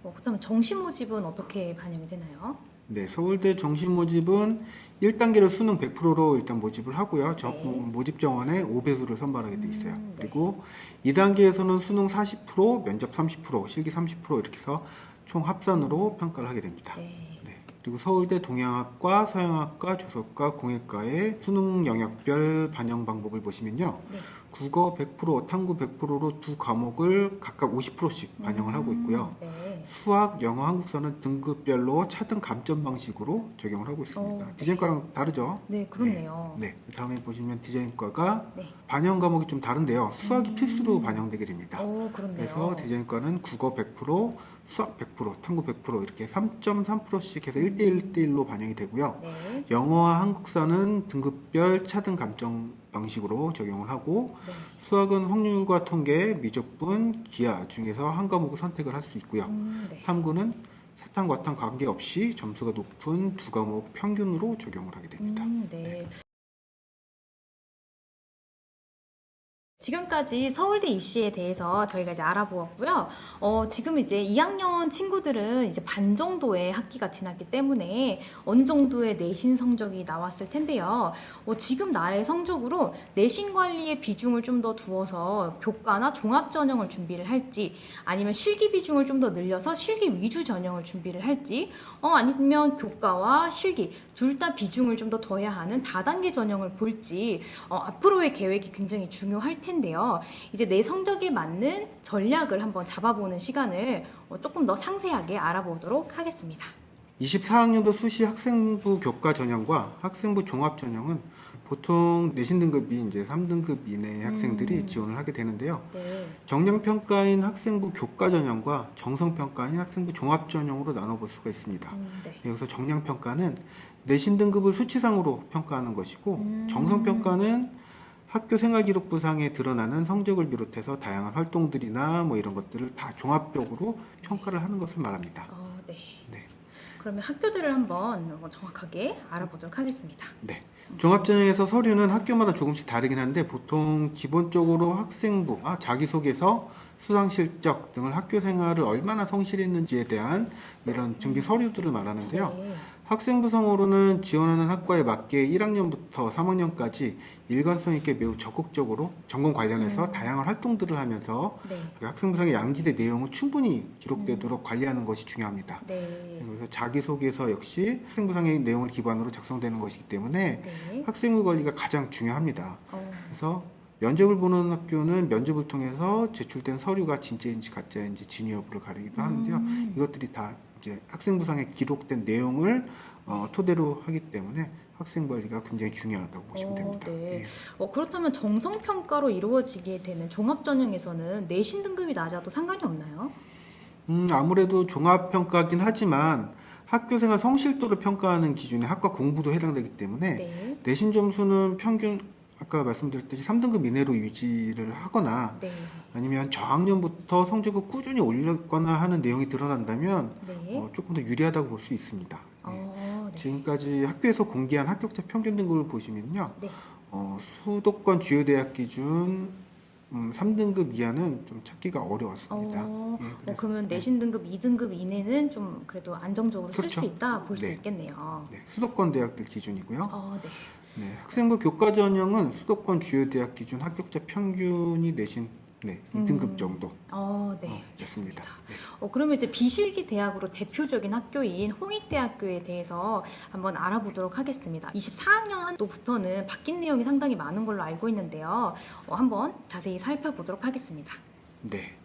그렇다면 정시 모집은 어떻게 반영이 되나요? 네, 서울대 정시 모집은 1단계를 수능 100%로 일단 모집을 하고요. 모집 정원에 5배수를 선발하게 돼 있어요. 네. 그리고 2단계에서는 수능 40%, 면접 30%, 실기 30% 이렇게 해서 총 합산으로 평가를 하게 됩니다. 네. 네. 그리고 서울대 동양학과, 서양학과, 조석과, 공예과의 수능 영역별 반영 방법을 보시면요. 네. 국어 100%, 탐구 100%로 두 과목을 각각 50%씩 반영을 하고 있고요. 네. 수학, 영어, 한국사는 등급별로 차등 감점 방식으로 적용을 하고 있습니다. 네. 디자인과랑 다르죠? 네, 그렇네요. 네. 다음에 보시면 디자인과가 네. 반영 과목이 좀 다른데요. 수학이 필수로 반영되게 됩니다. 그렇네요. 그래서 디자인과는 국어 100%, 수학 100%, 탐구 100% 이렇게 3.3%씩 해서 1대1, 1대1로 반영이 되고요. 네. 영어와 한국사는 등급별 차등 감점 방식으로 적용을 하고 네. 수학은 확률과 통계, 미적분, 기하 중에서 한 과목을 선택을 할 수 있고요. 네. 탐구는 사탐, 과탐 관계없이 점수가 높은 두 과목 평균으로 적용을 하게 됩니다. 네. 지금까지 서울대 입시에 대해서 저희가 이제 알아보았고요. 지금 이제 2학년 친구들은 이제 반 정도의 학기가 지났기 때문에 어느 정도의 내신 성적이 나왔을 텐데요. 지금 나의 성적으로 내신 관리에 비중을 좀 더 두어서 교과나 종합 전형을 준비를 할지, 아니면 실기 비중을 좀 더 늘려서 실기 위주 전형을 준비를 할지, 아니면 교과와 실기 둘 다 비중을 좀 더 둬야 하는 다단계 전형을 볼지, 앞으로의 계획이 굉장히 중요할 텐데요. 이제 내 성적에 맞는 전략을 한번 잡아보는 시간을 조금 더 상세하게 알아보도록 하겠습니다. 24학년도 수시 학생부 교과 전형과 학생부 종합 전형은 보통 내신 등급이 이제 3등급 이내의 학생들이 지원을 하게 되는데요. 네. 정량평가인 학생부 교과 전형과 정성평가인 학생부 종합 전형으로 나눠볼 수가 있습니다. 네. 여기서 정량평가는 내신 등급을 수치상으로 평가하는 것이고 정성평가는 학교 생활기록부상에 드러나는 성적을 비롯해서 다양한 활동들이나 뭐 이런 것들을 다 종합적으로 평가를 하는 것을 말합니다. 네. 네. 그러면 학교들을 한번 정확하게 알아보도록 하겠습니다. 네. 종합전형에서 서류는 학교마다 조금씩 다르긴 한데 보통 기본적으로 학생부, 자기소개서, 수상실적 등을 학교 생활을 얼마나 성실했는지에 대한 이런 준비 서류들을 말하는데요. 네. 학생부상으로는 지원하는 학과에 맞게 1학년부터 3학년까지 일관성 있게 매우 적극적으로 전공 관련해서 다양한 활동들을 하면서 네. 그 학생부상의 양질의 내용을 충분히 기록되도록 관리하는 것이 중요합니다. 네. 그래서 자기소개서 역시 학생부상의 내용을 기반으로 작성되는 것이기 때문에 네. 학생부 관리가 가장 중요합니다. 어, 그래서 면접을 보는 학교는 면접을 통해서 제출된 서류가 진짜인지 가짜인지 진위 여부를 가리기도 하는데요. 이것들이 다 이제 학생부상에 기록된 내용을 토대로 하기 때문에 학생부 관리가 굉장히 중요하다고 보시면 됩니다. 네. 예. 그렇다면 정성평가로 이루어지게 되는 종합전형에서는 내신 등급이 낮아도 상관이 없나요? 아무래도 종합평가긴 하지만 학교생활 성실도를 평가하는 기준에 학과 공부도 해당되기 때문에 네. 내신 점수는 평균 아까 말씀드렸듯이 3등급 이내로 유지를 하거나 네. 아니면 저학년부터 성적을 꾸준히 올렸거나 하는 내용이 드러난다면 네. 조금 더 유리하다고 볼 수 있습니다. 네. 지금까지 학교에서 공개한 합격자 평균 등급을 보시면요. 네. 수도권 주요 대학 기준 3등급 이하는 좀 찾기가 어려웠습니다. 그래서- 그러면 내신 등급 2등급 이내는 좀 그래도 안정적으로 쓸 수 그렇죠. 있다 볼 수 네. 있겠네요. 네, 수도권 대학들 기준이고요. 네. 네, 학생부 교과 전형은 수도권 주요 대학 기준 합격자 평균이 내신 2등급 정도 네. 됐습니다. 네. 그러면 이제 비실기 대학으로 대표적인 학교인 홍익대학교에 대해서 한번 알아보도록 하겠습니다. 24학년 한도부터는 바뀐 내용이 상당히 많은 걸로 알고 있는데요. 한번 자세히 살펴보도록 하겠습니다. 네.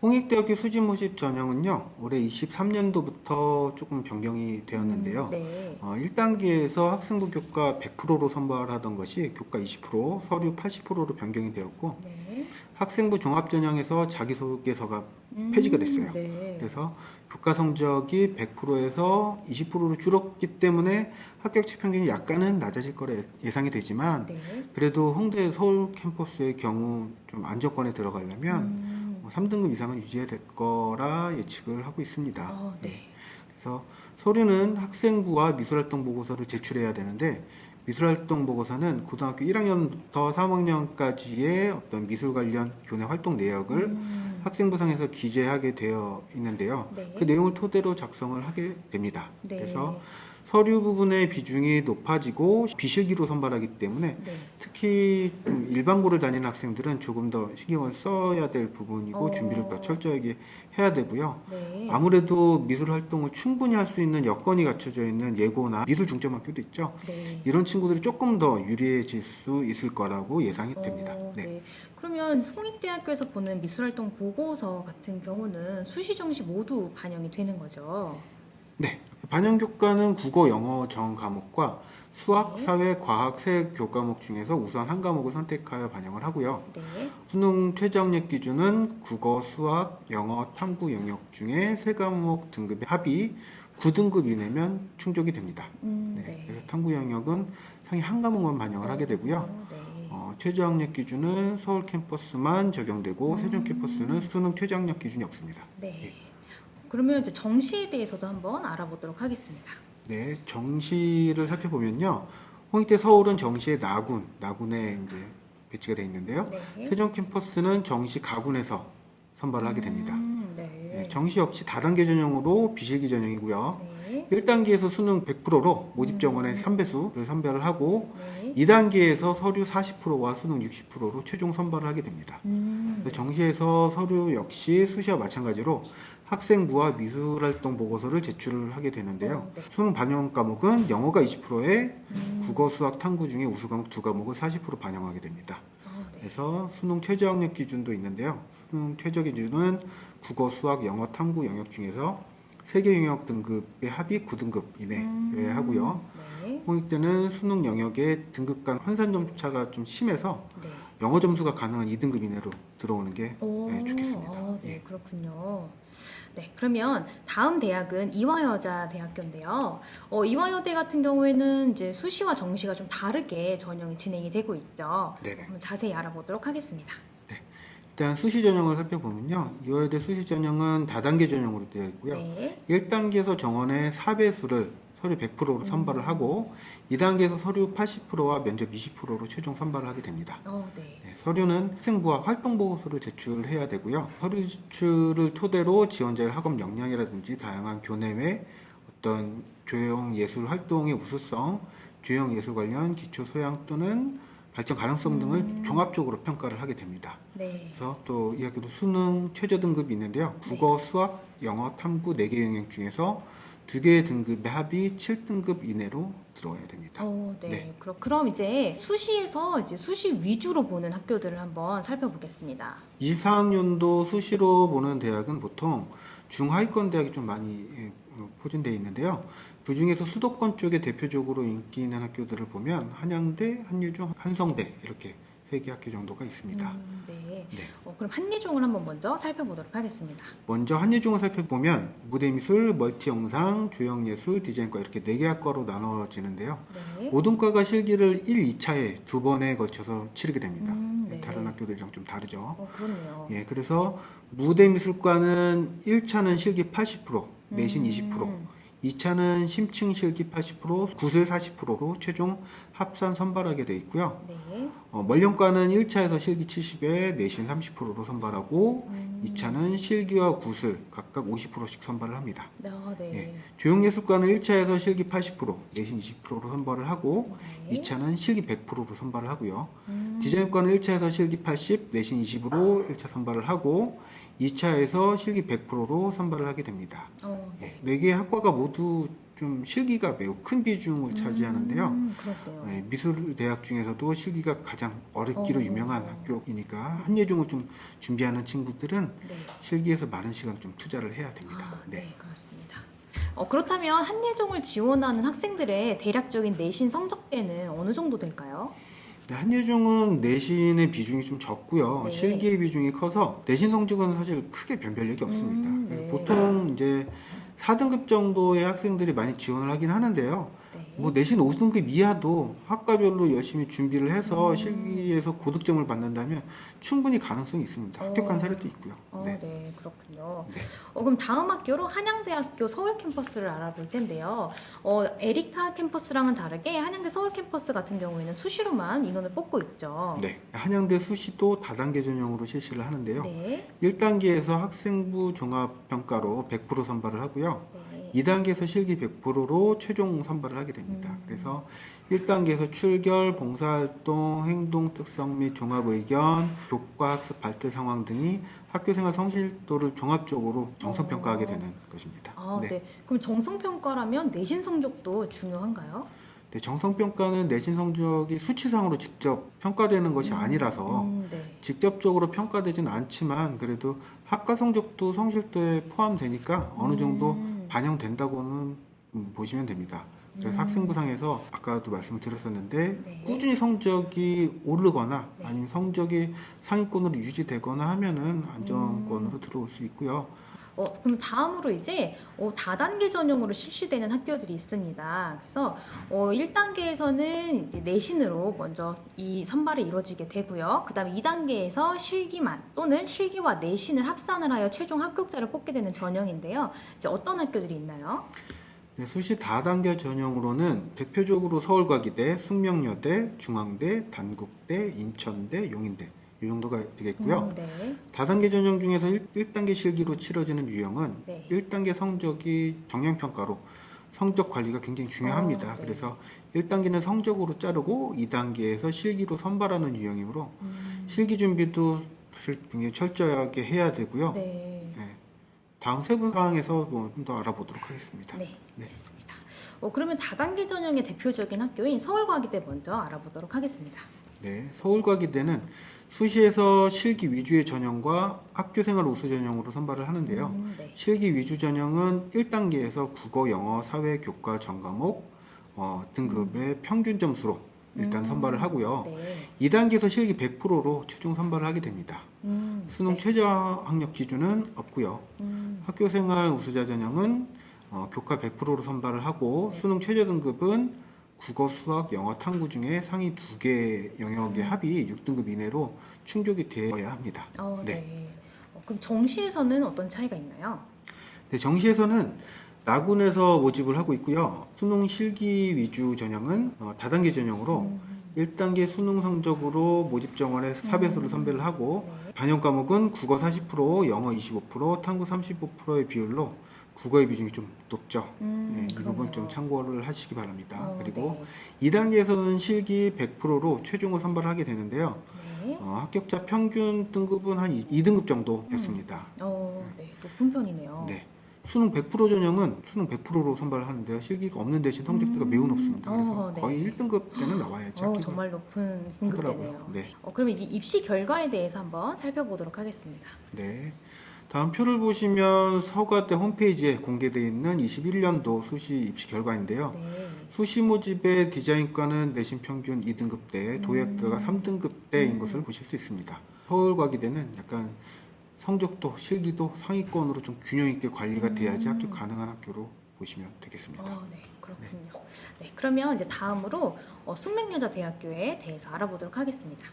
홍익대학교 수지 모집 전형은요, 올해 23년도부터 조금 변경이 되었는데요. 네. 1단계에서 학생부 교과 100%로 선발하던 것이 교과 20%, 서류 80%로 변경이 되었고, 네. 학생부 종합 전형에서 자기소개서가 폐지가 됐어요. 네. 그래서 교과 성적이 100%에서 20%로 줄었기 때문에 합격자 평균이 약간은 낮아질 거라 예상이 되지만, 네. 그래도 홍대 서울 캠퍼스의 경우 좀 안정권에 들어가려면 3등급 이상은 유지해야 될 거라 예측을 하고 있습니다. 네. 그래서 서류는 학생부와 미술활동 보고서를 제출해야 되는데, 미술활동 보고서는 고등학교 1학년부터 3학년까지의 어떤 미술 관련 교내 활동 내역을 학생부상에서 기재하게 되어 있는데요. 네. 그 내용을 토대로 작성을 하게 됩니다. 네. 그래서 서류 부분의 비중이 높아지고 비실기로 선발하기 때문에 네. 특히 좀 일반고를 다니는 학생들은 조금 더 신경을 써야 될 부분이고 준비를 더 철저하게 해야 되고요. 네. 아무래도 미술 활동을 충분히 할 수 있는 여건이 갖춰져 있는 예고나 미술 중점학교도 있죠. 네. 이런 친구들이 조금 더 유리해질 수 있을 거라고 예상이 됩니다. 네. 그러면 홍익대학교에서 보는 미술활동 보고서 같은 경우는 수시, 정시 모두 반영이 되는 거죠? 네. 반영 교과는 국어, 영어 전 과목과 수학, 네. 사회, 과학 세 교과목 중에서 우선 한 과목을 선택하여 반영을 하고요. 네. 수능 최저학력 기준은 국어, 수학, 영어, 탐구 영역 중에 세 과목 등급의 합이 9등급 이내면 충족이 됩니다. 네. 그래서 탐구 영역은 상위 한 과목만 반영을 하게 되고요. 네. 최저학력 기준은 서울 캠퍼스만 적용되고 세종 캠퍼스는 수능 최저학력 기준이 없습니다. 네. 그러면 이제 정시에 대해서도 한번 알아보도록 하겠습니다. 네, 정시를 살펴보면요. 홍익대 서울은 정시의 나군에 이제 배치가 되어 있는데요. 네. 세종 캠퍼스는 정시 가군에서 선발을 하게 됩니다. 네. 네, 정시 역시 다단계 전형으로 비실기 전형이고요. 네. 1단계에서 수능 100%로 모집 정원의 3배수를 선별을 하고 네. 2단계에서 서류 40%와 수능 60%로 최종 선발을 하게 됩니다. 정시에서 서류 역시 수시와 마찬가지로 학생부와 미술활동 보고서를 제출을 하게 되는데요. 네. 수능 반영 과목은 영어가 20%에 국어, 수학, 탐구 중에 우수 과목 두 과목을 40% 반영하게 됩니다. 네. 그래서 수능 최저학력 기준도 있는데요. 수능 최저 기준은 국어, 수학, 영어, 탐구 영역 중에서 세개 영역 등급의 합이 9등급 이내에 하고요. 네. 홍익대는 수능 영역의 등급 간 환산 점수차가 좀 심해서 네. 영어 점수가 가능한 2등급 이내로 들어오는 게 좋겠습니다. 네, 예. 그렇군요. 네, 그러면 다음 대학은 이화여자대학교인데요. 이화여대 같은 경우에는 이제 수시와 정시가 좀 다르게 전형이 진행이 되고 있죠. 네네. 한번 자세히 알아보도록 하겠습니다. 일단 수시 전형을 살펴보면요. 이화여대 수시 전형은 다단계 전형으로 되어 있고요. 네. 1단계에서 정원의 4배수를 서류 100%로 선발을 하고 2단계에서 서류 80%와 면접 20%로 최종 선발을 하게 됩니다. 네. 네, 서류는 학생부와 활동보고서를 제출해야 되고요. 서류 제출을 토대로 지원자의 학업 역량이라든지 다양한 교내외 어떤 조형 예술 활동의 우수성, 조형 예술 관련 기초 소양 또는 발전 가능성 등을 종합적으로 평가를 하게 됩니다. 네. 그래서 또 이 학교도 수능 최저 등급이 있는데요. 국어, 수학, 영어, 탐구 4개 영역 중에서 2개의 등급의 합이 7등급 이내로 들어와야 됩니다. 네. 네. 그럼 이제 수시에서 이제 수시 위주로 보는 학교들을 한번 살펴보겠습니다. 24학년도 수시로 보는 대학은 보통 중하위권 대학이 좀 많이 포진되어 있는데요. 그 중에서 수도권 쪽에 대표적으로 인기 있는 학교들을 보면 한양대, 한유중, 한성대 이렇게 3개 학교 정도가 있습니다. 네. 네. 그럼 한예종을 한번 먼저 살펴보도록 하겠습니다. 먼저 한예종을 살펴보면 무대미술, 멀티영상, 조형예술, 디자인과 이렇게 4개 학과로 나눠지는데요. 네. 모든 과가 실기를 1, 2차에 2번에 걸쳐서 치르게 됩니다. 네. 다른 학교들이랑 좀 다르죠. 그렇네요. 예, 그래서 무대미술과는 1차는 실기 80%, 내신 20%, 2차는 심층 실기 80%, 구술 40%로 최종 합산 선발하게 돼 있고요. 네. 멀령과는 1차에서 실기 70에 내신 30%로 선발하고 2차는 실기와 구술 각각 50%씩 선발을 합니다. 네. 예, 조형예술과는 1차에서 실기 80%, 내신 20%로 선발을 하고 네. 2차는 실기 100%로 선발을 하고요. 디자인과는 1차에서 실기 80, 내신 20으로 1차 선발을 하고 2차에서 실기 100%로 선발을 하게 됩니다. 네. 4개의 학과가 모두 좀 실기가 매우 큰 비중을 차지하는데요. 그렇대요. 네, 미술대학 중에서도 실기가 가장 어렵기로 유명한 학교이니까 한예종을 좀 준비하는 친구들은 네. 실기에서 많은 시간 좀 투자를 해야 됩니다. 네, 그렇습니다. 그렇다면 한예종을 지원하는 학생들의 대략적인 내신 성적대는 어느 정도 될까요? 네, 한예종은 내신의 비중이 좀 적고요. 네. 실기의 비중이 커서 내신 성적은 사실 크게 변별력이 없습니다. 네. 보통 이제 4등급 정도의 학생들이 많이 지원을 하긴 하는데요. 네. 뭐 내신 5등급 이하도 학과별로 열심히 준비를 해서 실기에서 고득점을 받는다면 충분히 가능성이 있습니다. 합격한 사례도 있고요. 네, 그렇군요. 네. 그럼 다음 학교로 한양대학교 서울 캠퍼스를 알아볼 텐데요. 에리카 캠퍼스랑은 다르게 한양대 서울 캠퍼스 같은 경우에는 수시로만 인원을 뽑고 있죠. 네. 한양대 수시도 다단계 전형으로 실시를 하는데요. 네. 1단계에서 학생부 종합평가로 100% 선발을 하고요. 네. 2단계에서 실기 100%로 최종 선발을 하게 됩니다. 그래서 1단계에서 출결, 봉사활동, 행동 특성 및 종합의견, 교과 학습 발달 상황 등이 학교생활 성실도를 종합적으로 정성평가하게 되는 것입니다. 네. 그럼 정성평가라면 내신 성적도 중요한가요? 네, 정성평가는 내신 성적이 수치상으로 직접 평가되는 것이 아니라서 네. 직접적으로 평가되진 않지만 그래도 학과 성적도 성실도에 포함되니까 어느 정도 반영된다고는 보시면 됩니다. 그래서 학생부상에서 아까도 말씀을 드렸었는데 네. 꾸준히 성적이 오르거나 네. 아니면 성적이 상위권으로 유지되거나 하면은 안정권으로 들어올 수 있고요. 그럼 다음으로 이제 다단계 전형으로 실시되는 학교들이 있습니다. 그래서 1단계에서는 이제 내신으로 먼저 이 선발이 이루어지게 되고요. 그 다음에 2단계에서 실기만 또는 실기와 내신을 합산을 하여 최종 합격자를 뽑게 되는 전형인데요. 이제 어떤 학교들이 있나요? 네, 수시 다단계 전형으로는 대표적으로 서울과기대, 숙명여대, 중앙대, 단국대, 인천대, 용인대 이 정도가 되겠고요. 네. 다단계 전형 중에서 1단계 실기로 치러지는 유형은 네. 1단계 성적이 정량평가로 성적 관리가 굉장히 중요합니다. 네. 그래서 1단계는 성적으로 자르고 2단계에서 실기로 선발하는 유형이므로 실기 준비도 사실 굉장히 철저하게 해야 되고요. 네. 네. 다음 세부 사항에서 좀 더 알아보도록 하겠습니다. 네, 알겠습니다. 그러면 다단계 전형의 대표적인 학교인 서울과기대 먼저 알아보도록 하겠습니다. 네, 서울과기대는 수시에서 실기 위주의 전형과 학교생활 우수 전형으로 선발을 하는데요. 네. 실기 위주 전형은 1단계에서 국어, 영어, 사회, 교과 전 과목 등급의 평균 점수로 일단 선발을 하고요. 네. 2단계에서 실기 100%로 최종 선발을 하게 됩니다. 수능 네. 최저 학력 기준은 없고요. 학교생활 우수자 전형은 교과 100%로 선발을 하고 네. 수능 최저 등급은 국어, 수학, 영어, 탐구 중에 상위 2개 영역의 합이 6등급 이내로 충족이 되어야 합니다. 네. 그럼 정시에서는 어떤 차이가 있나요? 네, 정시에서는 나군에서 모집을 하고 있고요. 수능 실기 위주 전형은 다단계 전형으로 1단계 수능 성적으로 모집 정원에 4배수를 선별을 하고 네. 반영 과목은 국어 40%, 영어 25%, 탐구 35%의 비율로 국어의 비중이 좀 높죠. 네, 이 부분 좀 참고를 하시기 바랍니다. 그리고 네. 2단계에서는 실기 100%로 최종을 선발하게 되는데요. 네. 합격자 평균 등급은 한 2등급 정도 됐습니다. 네, 높은 편이네요. 네. 수능 100% 전형은 수능 100%로 선발을 하는데요. 실기가 없는 대신 성적대가 매우 높습니다. 그래서 네. 거의 1등급 때는 나와야지 합격을 정말 높은 등급대네요. 하더라고요. 네. 그러면 이 입시 결과에 대해서 한번 살펴보도록 하겠습니다. 네. 다음 표를 보시면 서가대 홈페이지에 공개되어 있는 21년도 수시 입시 결과인데요. 네. 수시 모집의 디자인과는 내신 평균 2등급대, 도예과가 3등급대인 것을 보실 수 있습니다. 서울과기대는 약간 성적도 실기도 상위권으로 좀 균형 있게 관리가 돼야지 합격 가능한 학교로 보시면 되겠습니다. 네, 그렇군요. 네, 그러면 이제 다음으로 숙명여자대학교에 대해서 알아보도록 하겠습니다.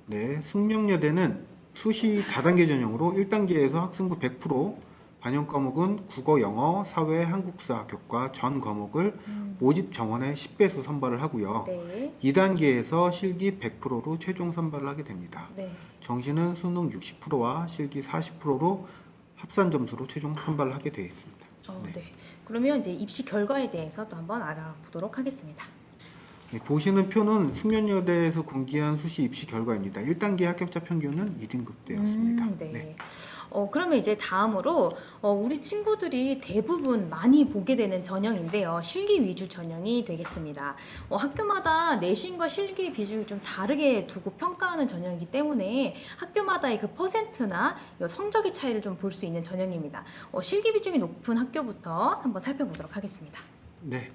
네, 숙명여대는 수시 다단계 전형으로 1단계에서 학생부 100%, 반영 과목은 국어, 영어, 사회, 한국사, 교과 전 과목을 모집 정원의 10배수 선발을 하고요. 네. 2단계에서 실기 100%로 최종 선발을 하게 됩니다. 네. 정시는 수능 60%와 실기 40%로 합산 점수로 최종 선발을 하게 되어 있습니다. 네. 그러면 이제 입시 결과에 대해서 또 한번 알아보도록 하겠습니다. 네, 보시는 표는 숙명여대에서 공개한 수시 입시 결과입니다. 1단계 합격자 평균은 2등급대였습니다. 네. 그러면 이제 다음으로 우리 친구들이 대부분 많이 보게 되는 전형인데요. 실기 위주 전형이 되겠습니다. 학교마다 내신과 실기 비중을 좀 다르게 두고 평가하는 전형이기 때문에 학교마다의 그 퍼센트나 성적의 차이를 좀 볼 수 있는 전형입니다. 실기 비중이 높은 학교부터 한번 살펴보도록 하겠습니다. 네.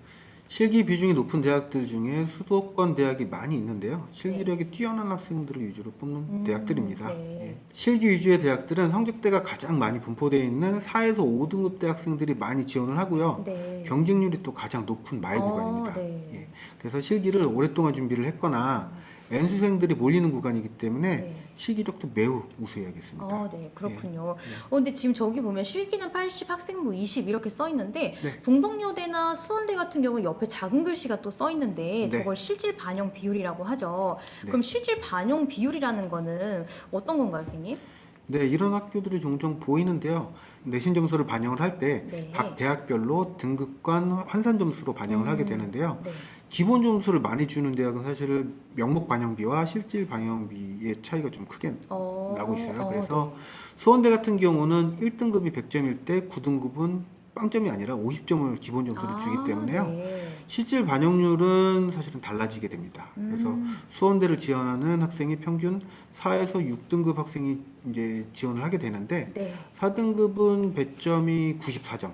실기 비중이 높은 대학들 중에 수도권 대학이 많이 있는데요. 실기력이 뛰어난 학생들을 위주로 뽑는 대학들입니다. 네. 예. 실기 위주의 대학들은 성적대가 가장 많이 분포되어 있는 4에서 5등급대 학생들이 많이 지원을 하고요. 네. 경쟁률이 또 가장 높은 마일구간입니다. 네. 예. 그래서 실기를 오랫동안 준비를 했거나 N수생들이 몰리는 구간이기 때문에 네. 실기력도 매우 우수해야겠습니다. 네, 그렇군요. 근데 지금 저기 보면 실기는 80, 학생부 20 이렇게 써 있는데 네. 동덕여대나 수원대 같은 경우는 옆에 작은 글씨가 또 써 있는데 네. 저걸 실질 반영 비율이라고 하죠. 네. 그럼 실질 반영 비율이라는 거는 어떤 건가요, 선생님? 네, 이런 학교들이 종종 보이는데요. 내신 점수를 반영을 할 때 네. 각 대학별로 등급간 환산 점수로 반영을 하게 되는데요. 네. 기본 점수를 많이 주는 대학은 사실 명목 반영비와 실질 반영비의 차이가 좀 크게 나고 있어요. 그래서 수원대 같은 경우는 1등급이 100점일 때 9등급은 빵점이 아니라 50점을 기본 점수로 주기 때문에요. 네. 실질 반영률은 사실은 달라지게 됩니다. 그래서 수원대를 지원하는 학생이 평균 4에서 6등급 학생이 이제 지원을 하게 되는데 네. 4등급은 배점이 94점,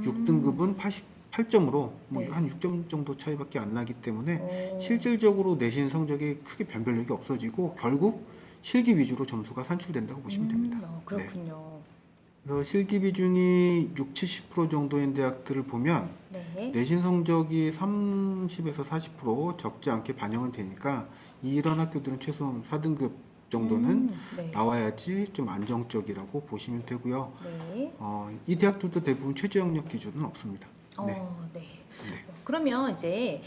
6등급은 88점으로 뭐 네. 한 6점 정도 차이밖에 안 나기 때문에 실질적으로 내신 성적이 크게 변별력이 없어지고 결국 실기 위주로 점수가 산출된다고 보시면 됩니다. 그렇군요. 그래서 실기 비중이 60-70% 정도인 대학들을 보면 네. 내신 성적이 30에서 40% 적지 않게 반영은 되니까 이런 학교들은 최소한 4등급 정도는 네. 나와야지 좀 안정적이라고 보시면 되고요. 네. 이 대학들도 대부분 최저 학력 기준은 없습니다. 네. 네. 네. 그러면 이제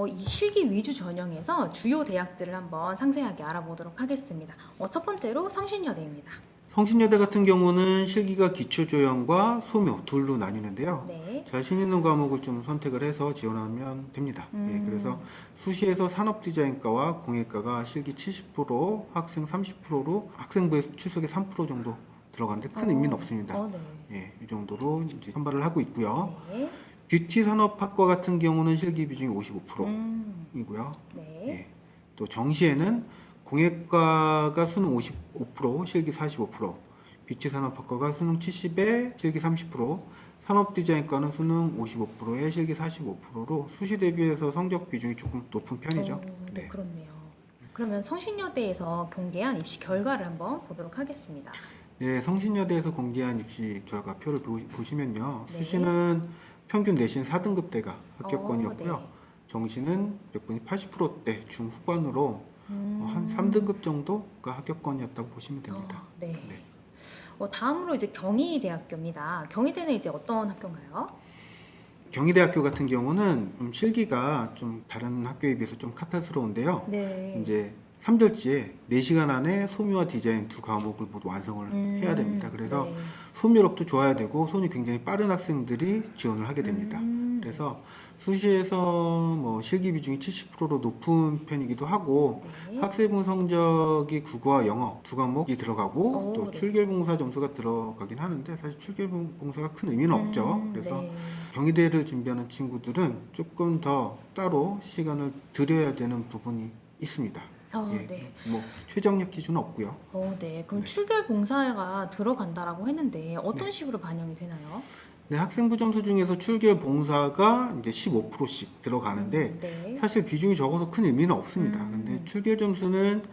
이 실기 위주 전형에서 주요 대학들을 한번 상세하게 알아보도록 하겠습니다. 첫 번째로 성신여대입니다. 성신여대 같은 경우는 실기가 기초조형과 소묘 둘로 나뉘는데요. 네. 자신 있는 과목을 좀 선택을 해서 지원하면 됩니다. 예, 그래서 수시에서 산업디자인과와 공예과가 실기 70%, 학생 30%로 학생부의 출석이 3% 정도 들어가는데 큰 의미는 없습니다. 네. 예, 이 정도로 이제 선발을 하고 있고요. 네. 뷰티 산업학과 같은 경우는 실기 비중이 55%이고요. 네. 예, 또 정시에는 공예과가 수능 55%, 실기 45%, 뷰티 산업학과가 수능 70에 실기 30%, 산업디자인과는 수능 55%에 실기 45%로 수시 대비해서 성적 비중이 조금 높은 편이죠. 네, 그렇네요. 그러면 성신여대에서 공개한 입시 결과를 한번 보도록 하겠습니다. 네, 성신여대에서 공개한 입시 결과표를 보시면요. 네. 수시는 평균 내신 4등급대가 합격권이었고요. 네. 정시는 몇 분이 80%대 중후반으로 한 3등급 정도가 합격권이었다고 보시면 됩니다. 네. 네. 다음으로 이제 경희대학교입니다. 경희대는 이제 어떤 학교인가요? 경희대학교 같은 경우는 실기가 좀 다른 학교에 비해서 좀 카탈스러운데요. 네. 이제 3절지에 4시간 안에 소묘와 디자인 두 과목을 모두 완성을 해야 됩니다. 그래서 네. 소묘력도 좋아야 되고 손이 굉장히 빠른 학생들이 지원을 하게 됩니다. 그래서 수시에서 뭐 실기 비중이 70%로 높은 편이기도 하고 네. 학생부 성적이 국어와 영어 두 과목이 들어가고 또 네. 출결봉사 점수가 들어가긴 하는데 사실 출결봉사가 큰 의미는 없죠. 그래서 네. 경희대를 준비하는 친구들은 조금 더 따로 시간을 들여야 되는 부분이 있습니다. 예, 네. 뭐 최저학력 기준은 없고요. 네. 그럼 네. 출결 봉사가 들어간다라고 했는데 어떤 식으로 반영이 되나요? 네, 학생부 점수 중에서 출결 봉사가 이제 15%씩 들어가는데 네. 사실 비중이 적어서 큰 의미는 없습니다. 음. 근데 출결 점수는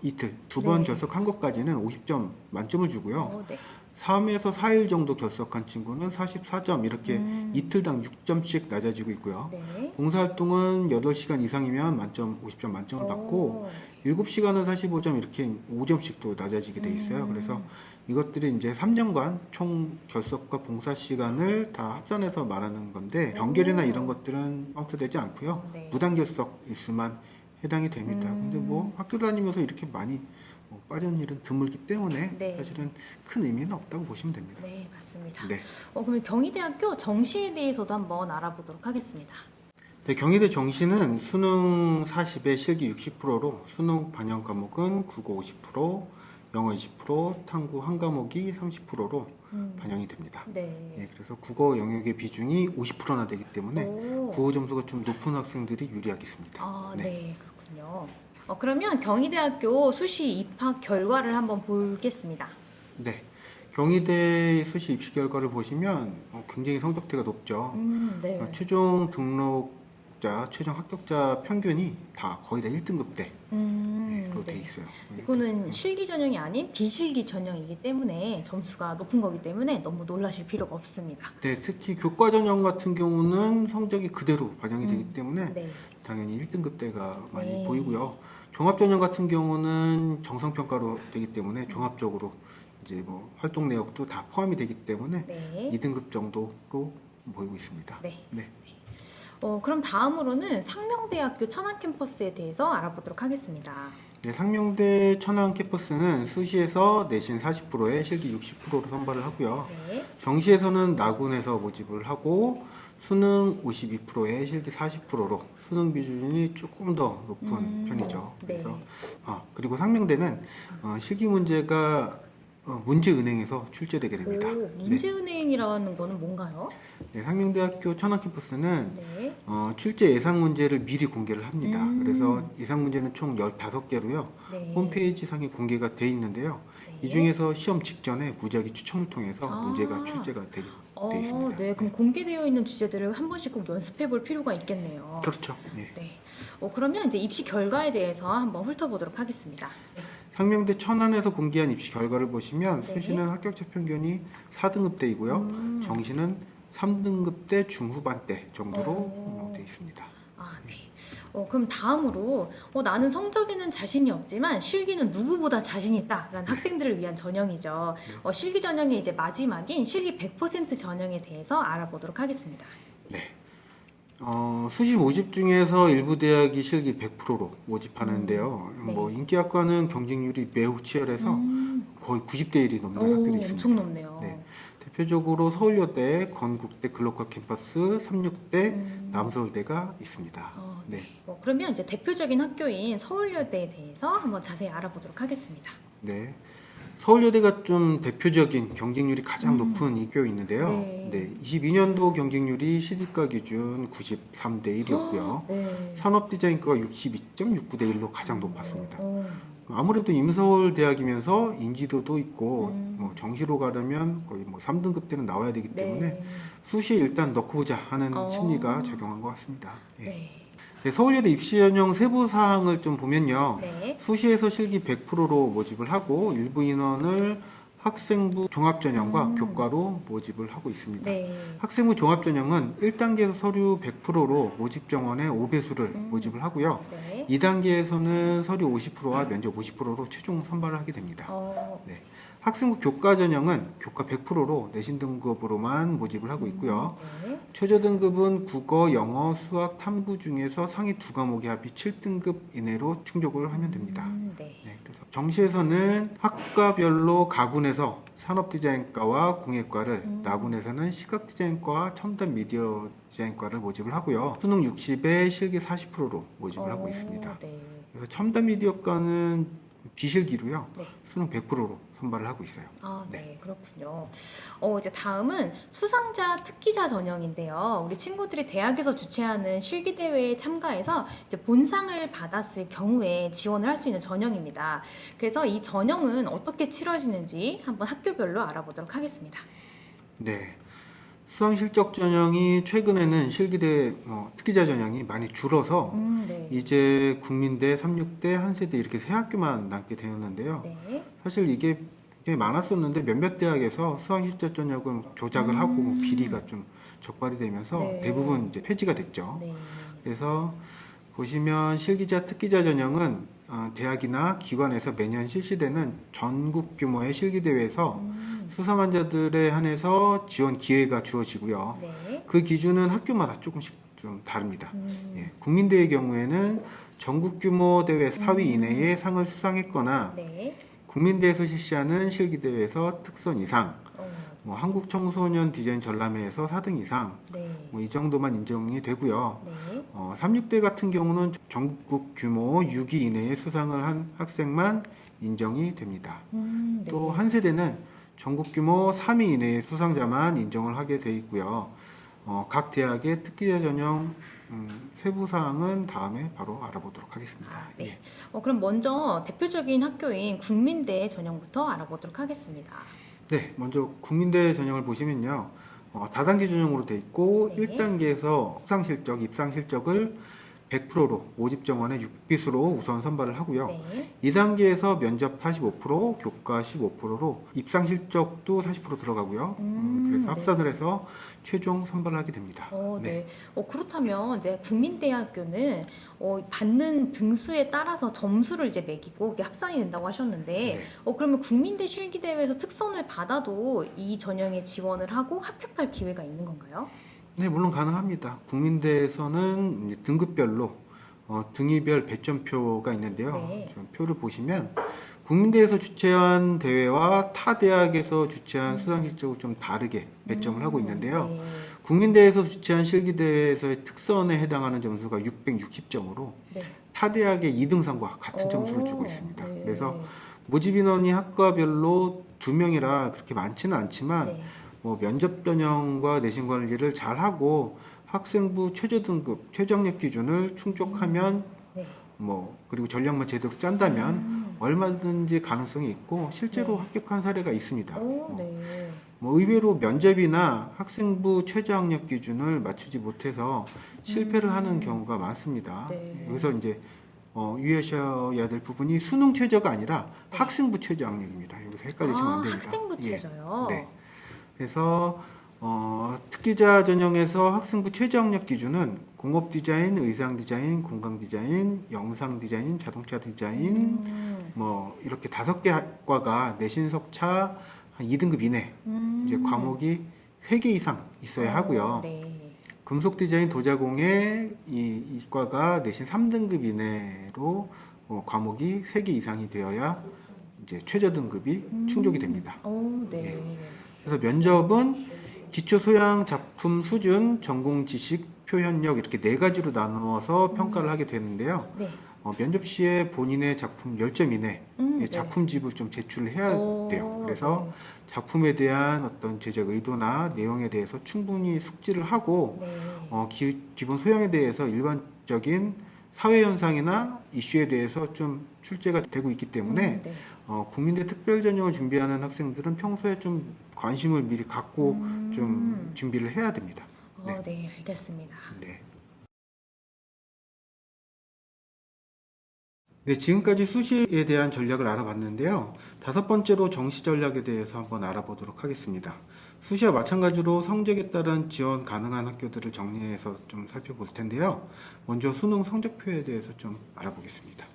이틀, 두 번 네. 결석한 것까지는 50점 만점을 주고요. 네. 3에서 4일 정도 결석한 친구는 44점 이렇게 이틀당 6점씩 낮아지고 있고요. 네. 봉사활동은 8시간 이상이면 만점 50점 만점을 받고 7시간은 45점 이렇게 5점씩 또 낮아지게 돼 있어요. 그래서 이것들이 이제 3년간 총 결석과 봉사 시간을 다 합산해서 말하는 건데 병결이나 이런 것들은 카운트되지 않고요. 네. 무단 결석 일수만 해당이 됩니다. 근데 뭐 학교 다니면서 이렇게 많이 빠지는 일은 드물기 때문에 네. 사실은 큰 의미는 없다고 보시면 됩니다. 네, 맞습니다. 네. 그러면 경희대학교 정시에 대해서도 한번 알아보도록 하겠습니다. 네, 경희대 정시는 수능 40에 실기 60%로 수능 반영 과목은 국어 50%, 영어 20%, 탐구 한 과목이 30%로 반영이 됩니다. 네. 네, 그래서 국어 영역의 비중이 50%나 되기 때문에 오. 국어 점수가 좀 높은 학생들이 유리하겠습니다. 네, 그렇군요. 그러면 경희대학교 수시 입학 결과를 한번 보겠습니다. 네. 경희대 수시 입시 결과를 보시면 굉장히 성적대가 높죠. 네. 최종 등록자, 최종 합격자 평균이 다 거의 다 1등급대로 돼 네. 있어요. 이거는 실기 전형이 아닌 비실기 전형이기 때문에 점수가 높은 거기 때문에 너무 놀라실 필요가 없습니다. 네, 특히 교과 전형 같은 경우는 성적이 그대로 반영이 되기 때문에 네. 당연히 1등급대가 많이 네. 보이고요. 종합 전형 같은 경우는 정성 평가로 되기 때문에 종합적으로 이제 뭐 활동 내역도 다 포함이 되기 때문에 네. 2등급 정도로 보이고 있습니다. 네. 네. 그럼 다음으로는 상명대학교 천안 캠퍼스에 대해서 알아보도록 하겠습니다. 네, 상명대 천안 캠퍼스는 수시에서 내신 40%에 실기 60%로 선발을 하고요. 네. 정시에서는 나군에서 모집을 하고 수능 52%에 실기 40%로 수능 비중이 조금 더 높은 편이죠. 네. 그래서 그리고 상명대는 실기 문제가 문제은행에서 출제되게 됩니다. 문제은행이라는 거는 뭔가요? 네, 상명대학교 천안 캠퍼스는 네. 출제 예상 문제를 미리 공개를 합니다. 그래서 예상 문제는 총 15개로요. 네. 홈페이지 상에 공개가 돼 있는데요. 이 중에서 시험 직전에 무작위 추첨을 통해서 문제가 출제가 돼 있습니다. 네. 그럼 공개되어 있는 주제들을 한 번씩 꼭 연습해 볼 필요가 있겠네요. 그렇죠. 네. 네. 그러면 이제 입시 결과에 대해서 한번 훑어보도록 하겠습니다. 네. 상명대 천안에서 공개한 입시 결과를 보시면 네. 수시는 합격자 평균이 4등급대이고요. 정시는 3등급대 중후반대 정도로 돼 있습니다. 네. 그럼 다음으로 나는 성적에는 자신이 없지만 실기는 누구보다 자신 있다라는 학생들을 위한 전형이죠. 실기 전형의 이제 마지막인 실기 100% 전형에 대해서 알아보도록 하겠습니다. 네. 수시 모집 중에서 일부 대학이 실기 100%로 모집하는데요. 네. 뭐 인기학과는 경쟁률이 매우 치열해서 거의 90대 1이 넘는 학들이 있습니다. 엄청 높네요. 네. 대표적으로 서울여대, 건국대 글로컬 캠퍼스, 삼육대, 남서울대가 있습니다. 네. 그러면 이제 대표적인 학교인 서울여대에 대해서 한번 자세히 알아보도록 하겠습니다. 네. 서울여대가 좀 대표적인 경쟁률이 가장 높은 학교에 있는데요. 네. 22년도 경쟁률이 시립과 기준 93대 1이었고요. 네. 산업디자인과가 62.69대 1로 가장 높았습니다. 아무래도 임서울 대학이면서 인지도도 있고 뭐 정시로 가려면 거의 뭐 3등급대는 나와야 되기 때문에 네. 수시에 일단 넣고 보자 하는 심리가 작용한 것 같습니다. 예. 네. 네, 서울여대 입시 전형 세부 사항을 좀 보면요. 네. 수시에서 실기 100%로 모집을 하고 일부 인원을 학생부 종합전형과 교과로 모집을 하고 있습니다. 네. 학생부 종합전형은 1단계에서 서류 100%로 모집 정원의 5배수를 모집을 하고요. 네. 2단계에서는 서류 50%와 면접 50%로 최종 선발을 하게 됩니다. 네. 학생부 교과 전형은 교과 100%로 내신 등급으로만 모집을 하고 있고요. 네. 최저 등급은 국어, 영어, 수학, 탐구 중에서 상위 두 과목의 합이 7등급 이내로 충족을 하면 됩니다. 네. 네, 그래서 정시에서는 학과별로 가군에서 산업디자인과와 공예과를, 나군에서는 시각디자인과와 첨단 미디어 디자인과를 모집을 하고요. 수능 60에 실기 40%로 모집을 하고 있습니다. 네. 그래서 첨단 미디어과는 비실기로요. 네. 수능 100%로 선발을 하고 있어요. 아, 네, 그렇군요. 이제 다음은 수상자 특기자 전형인데요. 우리 친구들이 대학에서 주최하는 실기대회에 참가해서 이제 본상을 받았을 경우에 지원을 할 수 있는 전형입니다. 그래서 이 전형은 어떻게 치러지는지 한번 학교별로 알아보도록 하겠습니다. 네. 수상실적 전형이 최근에는 실기대 특기자 전형이 많이 줄어서 네. 이제 국민대, 삼육대, 한세대 이렇게 세 학교만 남게 되었는데요. 네. 사실 이게 꽤 많았었는데 몇몇 대학에서 수상실적 전형은 조작을 하고 비리가 좀 적발이 되면서 네. 대부분 이제 폐지가 됐죠. 네. 그래서 보시면 실기자, 특기자 전형은 대학이나 기관에서 매년 실시되는 전국 규모의 실기대회에서 수상한 자들에 한해서 지원 기회가 주어지고요. 네. 그 기준은 학교마다 조금씩 좀 다릅니다. 예, 국민대의 경우에는 전국 규모 대회 4위 이내에 상을 수상했거나 네. 국민대에서 실시하는 실기대회에서 특선 이상, 어, 한국 청소년 디자인 전람회에서 4등 이상, 네. 이 정도만 인정이 되고요. 네. 삼육대 같은 경우는 전국국 규모 6위 이내에 수상을 한 학생만 인정이 됩니다. 네. 또 한세대는 전국 규모 3위 이내의 수상자만 인정을 하게 돼 있고요. 각 대학의 특기자 전형 세부 사항은 다음에 바로 알아보도록 하겠습니다. 네. 예. 그럼 먼저 대표적인 학교인 국민대 전형부터 알아보도록 하겠습니다. 네, 먼저 국민대 전형을 보시면요. 다단계 전형으로 돼 있고 네. 1단계에서 수상 실적, 입상 실적을 100%로 모집 정원의 6빛으로 우선 선발을 하고요. 네. 2단계에서 면접 45%, 교과 15%로 입상 실적도 40% 들어가고요. 그래서 네. 합산을 해서 최종 선발을 하게 됩니다. 네. 그렇다면 이제 국민대학교는 받는 등수에 따라서 점수를 이제 매기고 이게 합산이 된다고 하셨는데, 네. 그러면 국민대 실기대회에서 특선을 받아도 이 전형에 지원을 하고 합격할 기회가 있는 건가요? 네, 물론 가능합니다. 국민대에서는 이제 등급별로 등위별 배점표가 있는데요. 네. 좀 표를 보시면 국민대에서 주최한 대회와 타 대학에서 주최한 수상 실적을 좀 다르게 배점을 하고 있는데요. 네. 국민대에서 주최한 실기대회에서의 특선에 해당하는 점수가 660점으로 네. 타 대학의 2등상과 같은 점수를 주고 있습니다. 네. 그래서 모집 인원이 학과별로 2명이라 그렇게 많지는 않지만 네. 면접 전형과 내신 관리를 잘 하고 학생부 최저 등급, 최저학력 기준을 충족하면 네. 그리고 전략만 제대로 짠다면 얼마든지 가능성이 있고 실제로 네. 합격한 사례가 있습니다. 네. 의외로 면접이나 학생부 최저학력 기준을 맞추지 못해서 실패를 하는 경우가 많습니다. 네. 여기서 이제 유의하셔야 될 부분이 수능 최저가 아니라 네. 학생부 최저학력입니다. 여기서 헷갈리시면 안 됩니다. 학생부 최저요? 네. 그래서 특기자 전형에서 학생부 최저학력 기준은 공업 디자인, 의상 디자인, 공강 디자인, 영상 디자인, 자동차 디자인 이렇게 5개 과가 내신 석차 한 2등급 이내 이제 과목이 3개 이상 있어야 하고요. 네. 금속 디자인 도자공예 이 과가 내신 3등급 이내로 과목이 3개 이상이 되어야 이제 최저 등급이 충족이 됩니다. 네. 그래서 면접은 기초 소양 작품 수준, 전공 지식, 표현력 이렇게 4가지로 나누어서 평가를 하게 되는데요. 네. 면접 시에 본인의 작품 10점 이내 네. 작품집을 좀 제출을 해야 돼요. 그래서 네. 작품에 대한 어떤 제작 의도나 내용에 대해서 충분히 숙지를 하고 네. 기본 소양에 대해서 일반적인 사회 현상이나 이슈에 대해서 좀 출제가 되고 있기 때문에 네. 국민대 특별 전형을 준비하는 학생들은 평소에 좀 관심을 미리 갖고 좀 준비를 해야 됩니다. 네. 네, 알겠습니다. 네. 네, 지금까지 수시에 대한 전략을 알아봤는데요. 5번째로 정시 전략에 대해서 한번 알아보도록 하겠습니다. 수시와 마찬가지로 성적에 따른 지원 가능한 학교들을 정리해서 좀 살펴볼 텐데요. 먼저 수능 성적표에 대해서 좀 알아보겠습니다.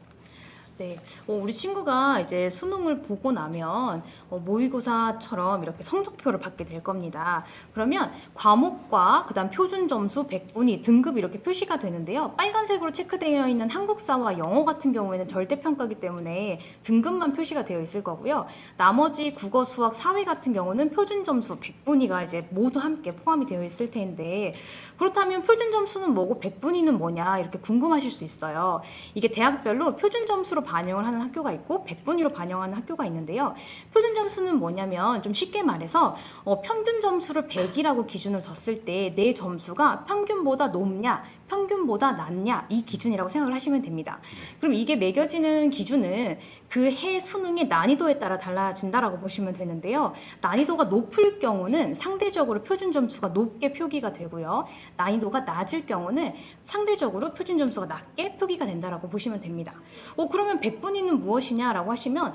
네, 우리 친구가 이제 수능을 보고 나면 모의고사처럼 이렇게 성적표를 받게 될 겁니다. 그러면 과목과 그다음 표준 점수 100분위 등급 이렇게 표시가 되는데요. 빨간색으로 체크되어 있는 한국사와 영어 같은 경우에는 절대평가이기 때문에 등급만 표시가 되어 있을 거고요. 나머지 국어, 수학, 사회 같은 경우는 표준 점수 100분위가 이제 모두 함께 포함이 되어 있을 텐데, 그렇다면 표준 점수는 뭐고 100분위는 뭐냐 이렇게 궁금하실 수 있어요. 이게 대학별로 표준 점수로 반영을 하는 학교가 있고 백분위로 반영하는 학교가 있는데요. 표준 점수는 뭐냐면 좀 쉽게 말해서 평균 점수를 100이라고 기준을 뒀을 때 내 점수가 평균보다 높냐 평균보다 낮냐 이 기준이라고 생각을 하시면 됩니다. 그럼 이게 매겨지는 기준은 그 해 수능의 난이도에 따라 달라진다라고 보시면 되는데요. 난이도가 높을 경우는 상대적으로 표준 점수가 높게 표기가 되고요. 난이도가 낮을 경우는 상대적으로 표준 점수가 낮게 표기가 된다라고 보시면 됩니다. 그러면 백분위는 무엇이냐라고 하시면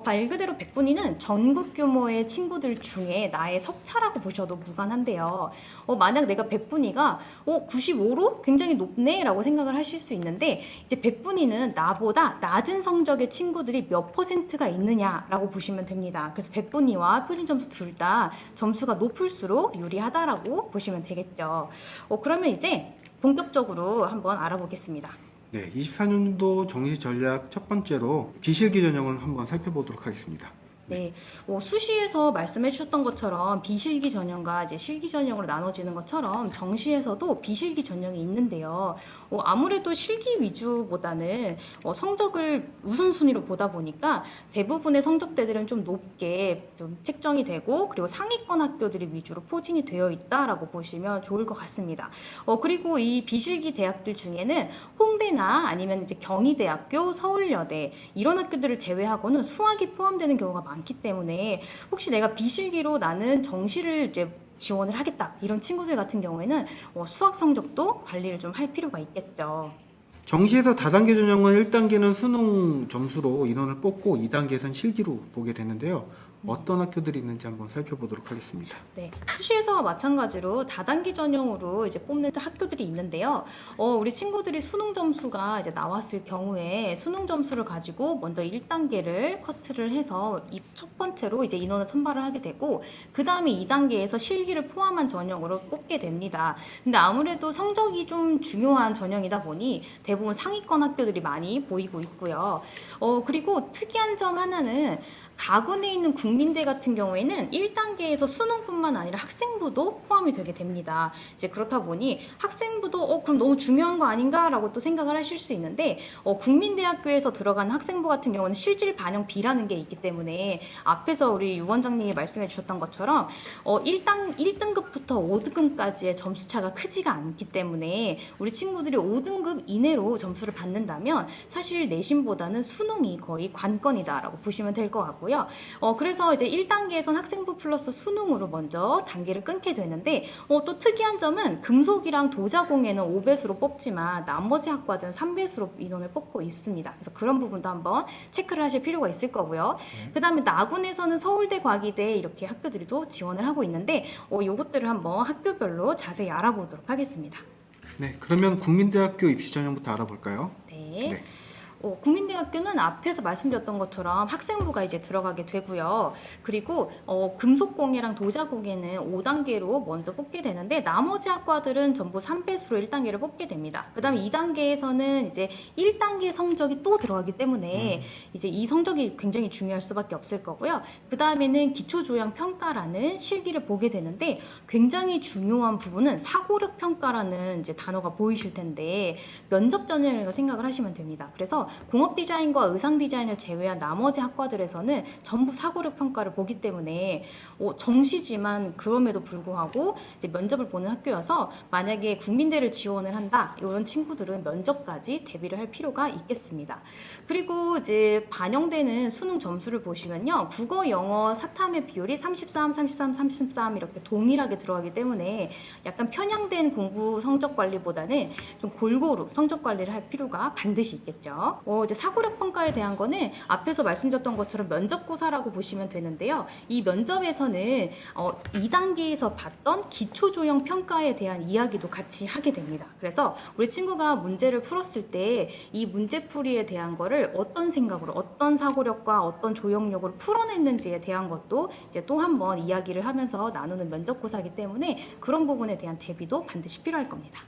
말 그대로 백분위는 전국 규모의 친구들 중에 나의 석차라고 보셔도 무관한데요. 만약 내가 백분위가 95로 굉장히 높네라고 생각을 하실 수 있는데 이제 백분위는 나보다 낮은 성적의 친구들이 몇 퍼센트가 있느냐라고 보시면 됩니다. 그래서 백분위와 표준 점수 둘 다 점수가 높을수록 유리하다라고 보시면 되겠죠. 그러면 이제 본격적으로 한번 알아보겠습니다. 네, 24년도 정시 전략 첫 번째로 비실기 전형을 한번 살펴보도록 하겠습니다. 네, 수시에서 말씀해 주셨던 것처럼 비실기 전형과 이제 실기 전형으로 나눠지는 것처럼 정시에서도 비실기 전형이 있는데요. 아무래도 실기 위주보다는 성적을 우선순위로 보다 보니까 대부분의 성적대들은 좀 높게 좀 책정이 되고 그리고 상위권 학교들이 위주로 포진이 되어 있다라고 보시면 좋을 것 같습니다. 그리고 이 비실기 대학들 중에는 홍대나 아니면 이제 경희대학교, 서울여대 이런 학교들을 제외하고는 수학이 포함되는 경우가 많기 때문에 혹시 내가 비실기로 나는 정시를 이제 지원을 하겠다 이런 친구들 같은 경우에는 수학 성적도 관리를 좀 할 필요가 있겠죠. 정시에서 다단계 전형은 1단계는 수능 점수로 인원을 뽑고 2단계에서는 실기로 보게 되는데요. 어떤 학교들이 있는지 한번 살펴보도록 하겠습니다. 네, 수시에서와 마찬가지로 다단계 전형으로 이제 뽑는 학교들이 있는데요. 우리 친구들이 수능 점수가 이제 나왔을 경우에 수능 점수를 가지고 먼저 1단계를 커트를 해서 첫 번째로 이제 인원을 선발을 하게 되고 그 다음에 2단계에서 실기를 포함한 전형으로 뽑게 됩니다. 근데 아무래도 성적이 좀 중요한 전형이다 보니 대부분 상위권 학교들이 많이 보이고 있고요. 그리고 특이한 점 하나는 가군에 있는 국민대 같은 경우에는 1단계에서 수능뿐만 아니라 학생부도 포함이 되게 됩니다. 이제 그렇다 보니 학생부도 그럼 너무 중요한 거 아닌가라고 또 생각을 하실 수 있는데 국민대학교에서 들어가는 학생부 같은 경우는 실질 반영 B라는 게 있기 때문에 앞에서 우리 유 원장님이 말씀해 주셨던 것처럼 1등급부터 5등급까지의 점수 차가 크지가 않기 때문에 우리 친구들이 5등급 이내로 점수를 받는다면 사실 내신보다는 수능이 거의 관건이다라고 보시면 될 것 같고요. 그래서 이제 1단계에선 학생부 플러스 수능으로 먼저 단계를 끊게 되는데 또 특이한 점은 금속이랑 도자공예는 5배수로 뽑지만 나머지 학과들은 3배수로 인원을 뽑고 있습니다. 그래서 그런 부분도 한번 체크를 하실 필요가 있을 거고요. 그 다음에 나군에서는 서울대, 과기대 이렇게 학교들이 또 지원을 하고 있는데 요것들을 한번 학교별로 자세히 알아보도록 하겠습니다. 네, 그러면 국민대학교 입시 전형부터 알아볼까요? 네. 국민대학교는 앞에서 말씀드렸던 것처럼 학생부가 이제 들어가게 되고요. 그리고 금속공예랑 도자공예는 5단계로 먼저 뽑게 되는데 나머지 학과들은 전부 3배수로 1단계를 뽑게 됩니다. 그 다음에 2단계에서는 이제 1단계 성적이 또 들어가기 때문에 이제 이 성적이 굉장히 중요할 수밖에 없을 거고요. 그 다음에는 기초조형평가라는 실기를 보게 되는데 굉장히 중요한 부분은 사고력 평가라는 이제 단어가 보이실 텐데 면접 전형이라고 생각을 하시면 됩니다. 그래서 공업 디자인과 의상 디자인을 제외한 나머지 학과들에서는 전부 사고력 평가를 보기 때문에 정시지만 그럼에도 불구하고 이제 면접을 보는 학교여서 만약에 국민대를 지원을 한다 이런 친구들은 면접까지 대비를 할 필요가 있겠습니다. 그리고 이제 반영되는 수능 점수를 보시면요, 국어, 영어, 사탐의 비율이 33, 33, 33 이렇게 동일하게 들어가기 때문에 약간 편향된 공부 성적 관리보다는 좀 골고루 성적 관리를 할 필요가 반드시 있겠죠. 이제 사고력 평가에 대한 거는 앞에서 말씀드렸던 것처럼 면접고사라고 보시면 되는데요. 이 면접에서는 2단계에서 봤던 기초조형 평가에 대한 이야기도 같이 하게 됩니다. 그래서 우리 친구가 문제를 풀었을 때 이 문제풀이에 대한 거를 어떤 생각으로, 어떤 사고력과 어떤 조형력으로 풀어냈는지에 대한 것도 이제 또 한 번 이야기를 하면서 나누는 면접고사이기 때문에 그런 부분에 대한 대비도 반드시 필요할 겁니다.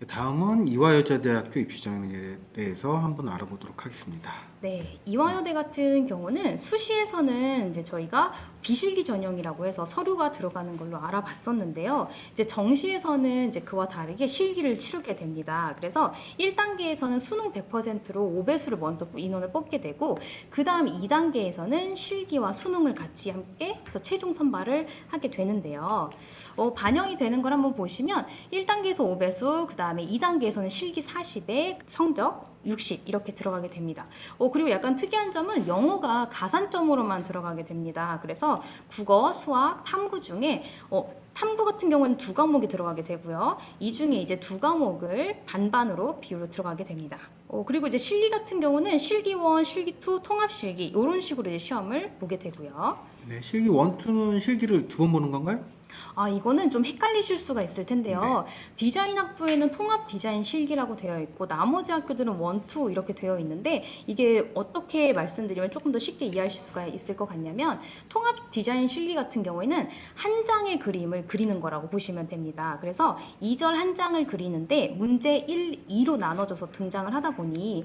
다음은 이화여자대학교 입시 전형에 대해서 한번 알아보도록 하겠습니다. 네, 이화여대 같은 경우는 수시에서는 이제 저희가 비실기 전형이라고 해서 서류가 들어가는 걸로 알아봤었는데요. 이제 정시에서는 이제 그와 다르게 실기를 치르게 됩니다. 그래서 1단계에서는 수능 100%로 5배수를 먼저 인원을 뽑게 되고, 그 다음 2단계에서는 실기와 수능을 같이 함께 해서 최종 선발을 하게 되는데요. 반영이 되는 걸 한번 보시면 1단계에서 5배수, 그 다음에 2단계에서는 실기 40에 성적 60 이렇게 들어가게 됩니다. 그리고 약간 특이한 점은 영어가 가산점으로만 들어가게 됩니다. 그래서 국어, 수학, 탐구 중에 탐구 같은 경우는 2과목이 들어가게 되고요. 이 중에 이제 2과목을 반반으로 비율로 들어가게 됩니다. 그리고 이제 실기 같은 경우는 실기 1, 실기 2, 통합 실기 이런 식으로 이제 시험을 보게 되고요. 네, 실기 1, 2는 실기를 2번 보는 건가요? 이거는 좀 헷갈리실 수가 있을 텐데요. 디자인 학부에는 통합 디자인 실기라고 되어 있고 나머지 학교들은 1, 2 이렇게 되어 있는데, 이게 어떻게 말씀드리면 조금 더 쉽게 이해하실 수가 있을 것 같냐면, 통합 디자인 실기 같은 경우에는 한 장의 그림을 그리는 거라고 보시면 됩니다. 그래서 2절 한 장을 그리는데 문제 1, 2로 나눠져서 등장을 하다 보니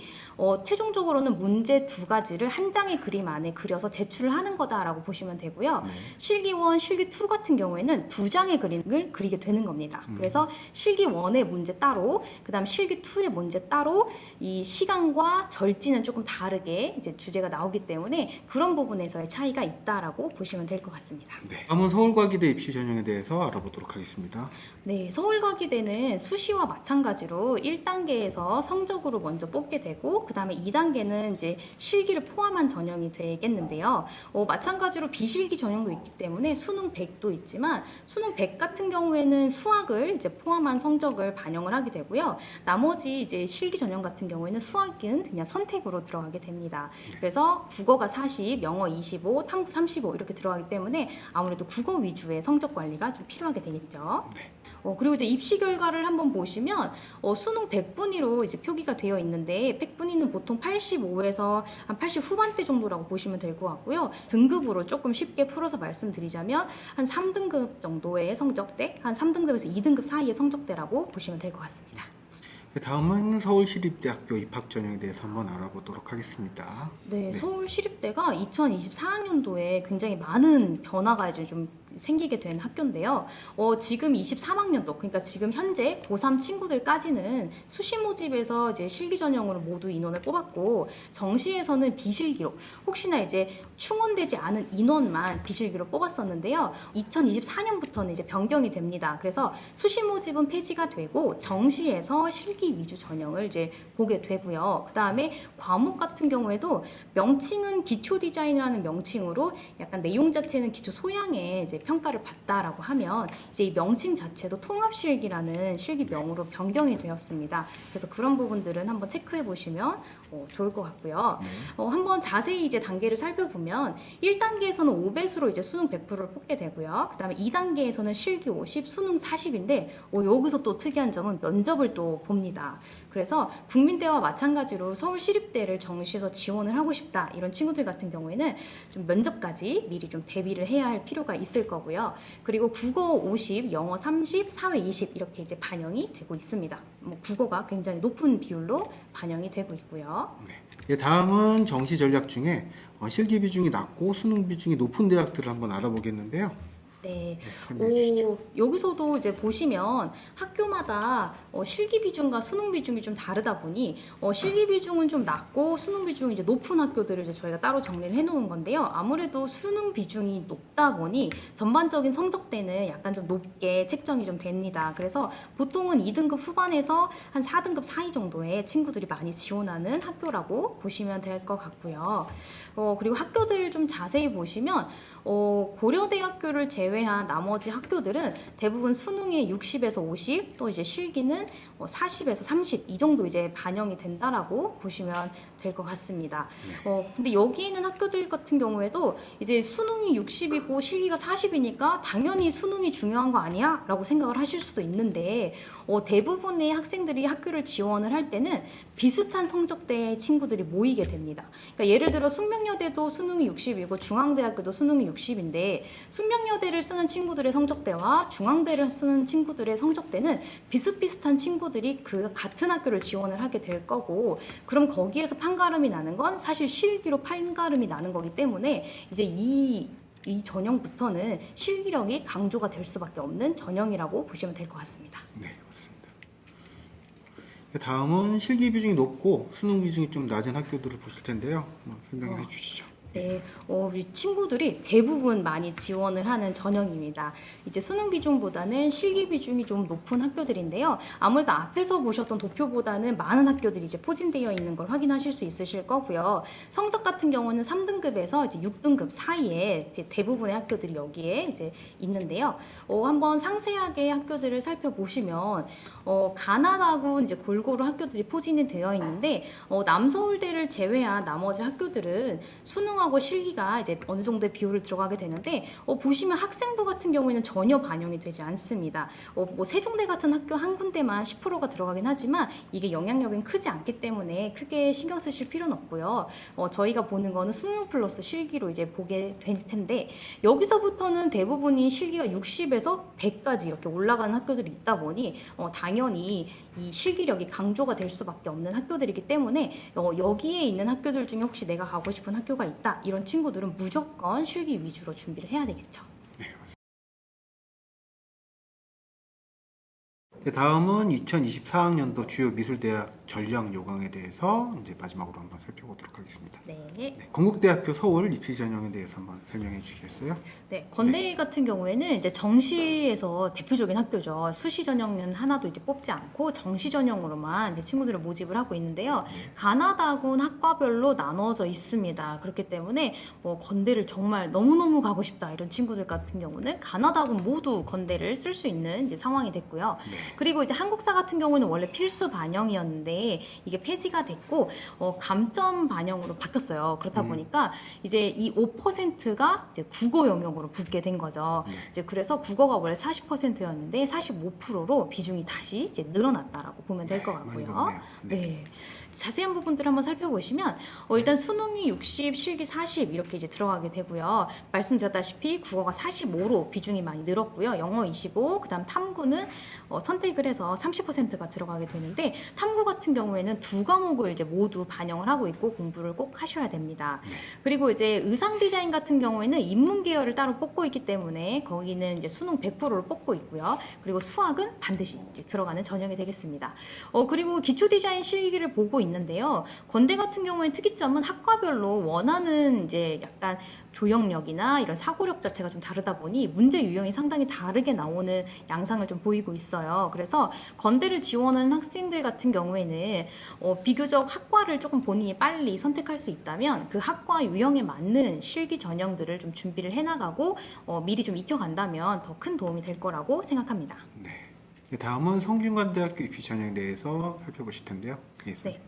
최종적으로는 문제 2가지를 한 장의 그림 안에 그려서 제출을 하는 거다라고 보시면 되고요. 실기 1, 실기 2 같은 경우에는 2장의 그림을 그리게 되는 겁니다. 그래서 실기 1의 문제 따로, 그 다음 실기 2의 문제 따로, 이 시간과 절지는 조금 다르게 이제 주제가 나오기 때문에 그런 부분에서의 차이가 있다라고 보시면 될 것 같습니다. 네. 다음은 서울과기대 입시 전형에 대해서 알아보도록 하겠습니다. 네, 서울과기대는 수시와 마찬가지로 1단계에서 성적으로 먼저 뽑게 되고, 그 다음에 2단계는 이제 실기를 포함한 전형이 되겠는데요. 마찬가지로 비실기 전형도 있기 때문에 수능 100도 있지만, 수능 100 같은 경우에는 수학을 이제 포함한 성적을 반영을 하게 되고요. 나머지 이제 실기 전형 같은 경우에는 수학은 그냥 선택으로 들어가게 됩니다. 그래서 국어가 40, 영어 25, 탐구 35 이렇게 들어가기 때문에 아무래도 국어 위주의 성적 관리가 좀 필요하게 되겠죠. 네. 그리고 이제 입시 결과를 한번 보시면 수능 100분위로 이제 표기가 되어 있는데, 100분위는 보통 85에서 한 80 후반대 정도라고 보시면 될 것 같고요. 등급으로 조금 쉽게 풀어서 말씀드리자면 한 3등급 정도의 성적대, 한 3등급에서 2등급 사이의 성적대라고 보시면 될 것 같습니다. 다음은 서울시립대학교 입학 전형에 대해서 한번 알아보도록 하겠습니다. 네, 서울시립대가 2024학년도에 굉장히 많은 변화가 이제 좀 생기게 된 학교인데요. 지금 23학년도, 그러니까 지금 현재 고3 친구들까지는 수시 모집에서 이제 실기 전형으로 모두 인원을 뽑았고, 정시에서는 비실기로 혹시나 이제 충원되지 않은 인원만 비실기로 뽑았었는데요. 2024년부터는 이제 변경이 됩니다. 그래서 수시 모집은 폐지가 되고 정시에서 실기 위주 전형을 이제 보게 되고요. 그 다음에 과목 같은 경우에도 명칭은 기초 디자인이라는 명칭으로 약간 내용 자체는 기초 소양의 이제 평가를 받다라고 하면, 이제 이 명칭 자체도 통합실기라는 실기명으로 변경이 되었습니다. 그래서 그런 부분들은 한번 체크해 보시면 좋을 것 같고요. 한번 자세히 이제 단계를 살펴보면 1단계에서는 5배수로 이제 수능 100%를 뽑게 되고요. 그 다음에 2단계에서는 실기 50, 수능 40인데 여기서 또 특이한 점은 면접을 또 봅니다. 그래서 국민대와 마찬가지로 서울시립대를 정시에서 지원을 하고 싶다 이런 친구들 같은 경우에는 좀 면접까지 미리 좀 대비를 해야 할 필요가 있을 거고요. 그리고 국어 50, 영어 30, 사회 20 이렇게 이제 반영이 되고 있습니다. 국어가 굉장히 높은 비율로 반영이 되고 있고요. 네. 다음은 정시 전략 중에 실기 비중이 낮고 수능 비중이 높은 대학들을 한번 알아보겠는데요. 네. 설명해 주시죠. 여기서도 이제 보시면 학교마다 실기 비중과 수능 비중이 좀 다르다 보니 실기 비중은 좀 낮고 수능 비중이 이제 높은 학교들을 이제 저희가 따로 정리를 해 놓은 건데요. 아무래도 수능 비중이 높다 보니 전반적인 성적대는 약간 좀 높게 책정이 좀 됩니다. 그래서 보통은 2등급 후반에서 한 4등급 사이 정도의 친구들이 많이 지원하는 학교라고 보시면 될 것 같고요. 그리고 학교들을 좀 자세히 보시면 고려대학교를 제외한 나머지 학교들은 대부분 수능에 60에서 50, 또 이제 실기는 40에서 30 이 정도 이제 반영이 된다라고 보시면 될 것 같습니다. 근데 여기 있는 학교들 같은 경우에도 이제 수능이 60이고 실기가 40이니까 당연히 수능이 중요한 거 아니야? 라고 생각을 하실 수도 있는데 대부분의 학생들이 학교를 지원을 할 때는 비슷한 성적대의 친구들이 모이게 됩니다. 그러니까 예를 들어 숙명여대도 수능이 60이고 중앙대학교도 수능이 60인데 숙명여대를 쓰는 친구들의 성적대와 중앙대를 쓰는 친구들의 성적대는 비슷비슷한 친구들이 그 같은 학교를 지원을 하게 될 거고, 그럼 거기에서 한가름이 나는 건 사실 실기로 판가름이 나는 거기 때문에 이제 이 전형부터는 실기력이 강조가 될 수밖에 없는 전형이라고 보시면 될 것 같습니다. 네, 맞습니다. 다음은 실기 비중이 높고 수능 비중이 좀 낮은 학교들을 보실 텐데요. 설명해 주시죠. 네, 우리 친구들이 대부분 많이 지원을 하는 전형입니다. 이제 수능 비중보다는 실기 비중이 좀 높은 학교들인데요. 아무래도 앞에서 보셨던 도표보다는 많은 학교들이 이제 포진되어 있는 걸 확인하실 수 있으실 거고요. 성적 같은 경우는 3등급에서 이제 6등급 사이에 대부분의 학교들이 여기에 이제 있는데요. 한번 상세하게 학교들을 살펴보시면 가나다군 이제 골고루 학교들이 포진이 되어 있는데 남서울대를 제외한 나머지 학교들은 수능하고 실기가 이제 어느 정도의 비율을 들어가게 되는데 보시면 학생부 같은 경우에는 전혀 반영이 되지 않습니다. 뭐 세종대 같은 학교 한 군데만 10%가 들어가긴 하지만 이게 영향력은 크지 않기 때문에 크게 신경 쓰실 필요는 없고요. 저희가 보는 거는 수능 플러스 실기로 이제 보게 될 텐데 여기서부터는 대부분이 실기가 60에서 100까지 이렇게 올라가는 학교들이 있다 보니 당연히 이 실기력이 강조가 될 수밖에 없는 학교들이기 때문에 여기에 있는 학교들 중에 혹시 내가 가고 싶은 학교가 있다 이런 친구들은 무조건 실기 위주로 준비를 해야 되겠죠. 네, 다음은 2024학년도 주요 미술대학 전형 요강에 대해서 이제 마지막으로 한번 살펴보도록 하겠습니다. 네. 건국대학교 서울 입시 전형에 대해서 한번 설명해 주시겠어요? 네, 건대 같은 경우에는 이제 정시에서 대표적인 학교죠. 수시 전형은 하나도 이제 뽑지 않고 정시 전형으로만 이제 친구들을 모집을 하고 있는데요. 가나다군 학과별로 나눠져 있습니다. 그렇기 때문에 건대를 정말 너무너무 가고 싶다 이런 친구들 같은 경우는 가나다군 모두 건대를 쓸 수 있는 이제 상황이 됐고요. 그리고 이제 한국사 같은 경우는 원래 필수 반영이었는데 이게 폐지가 됐고 감점 반영으로 바뀌었어요. 그렇다 보니까 이제 이 5%가 이제 국어 영역으로 붙게 된 거죠. 이제 그래서 국어가 원래 40%였는데 45%로 비중이 다시 이제 늘어났다라고 보면 될 것 같고요. 네. 자세한 부분들 한번 살펴보시면 일단 수능이 60, 실기 40 이렇게 이제 들어가게 되고요. 말씀드렸다시피 국어가 45로 비중이 많이 늘었고요. 영어 25, 그다음 탐구는 선택을 해서 30%가 들어가게 되는데 탐구 같은 경우에는 두 과목을 이제 모두 반영을 하고 있고 공부를 꼭 하셔야 됩니다. 그리고 이제 의상 디자인 같은 경우에는 인문 계열을 따로 뽑고 있기 때문에 거기는 이제 수능 100%를 뽑고 있고요. 그리고 수학은 반드시 이제 들어가는 전형이 되겠습니다. 그리고 기초 디자인 실기를 보고 있는데요. 건대 같은 경우에는 특이점은 학과별로 원하는 이제 약간 조형력이나 이런 사고력 자체가 좀 다르다 보니 문제 유형이 상당히 다르게 나오는 양상을 좀 보이고 있어요. 그래서 건대를 지원하는 학생들 같은 경우에는 비교적 학과를 조금 본인이 빨리 선택할 수 있다면 그 학과 유형에 맞는 실기 전형들을 좀 준비를 해나가고 미리 좀 익혀간다면 더 큰 도움이 될 거라고 생각합니다. 네. 다음은 성균관대학교 입시 전형에 대해서 살펴보실 텐데요. 네.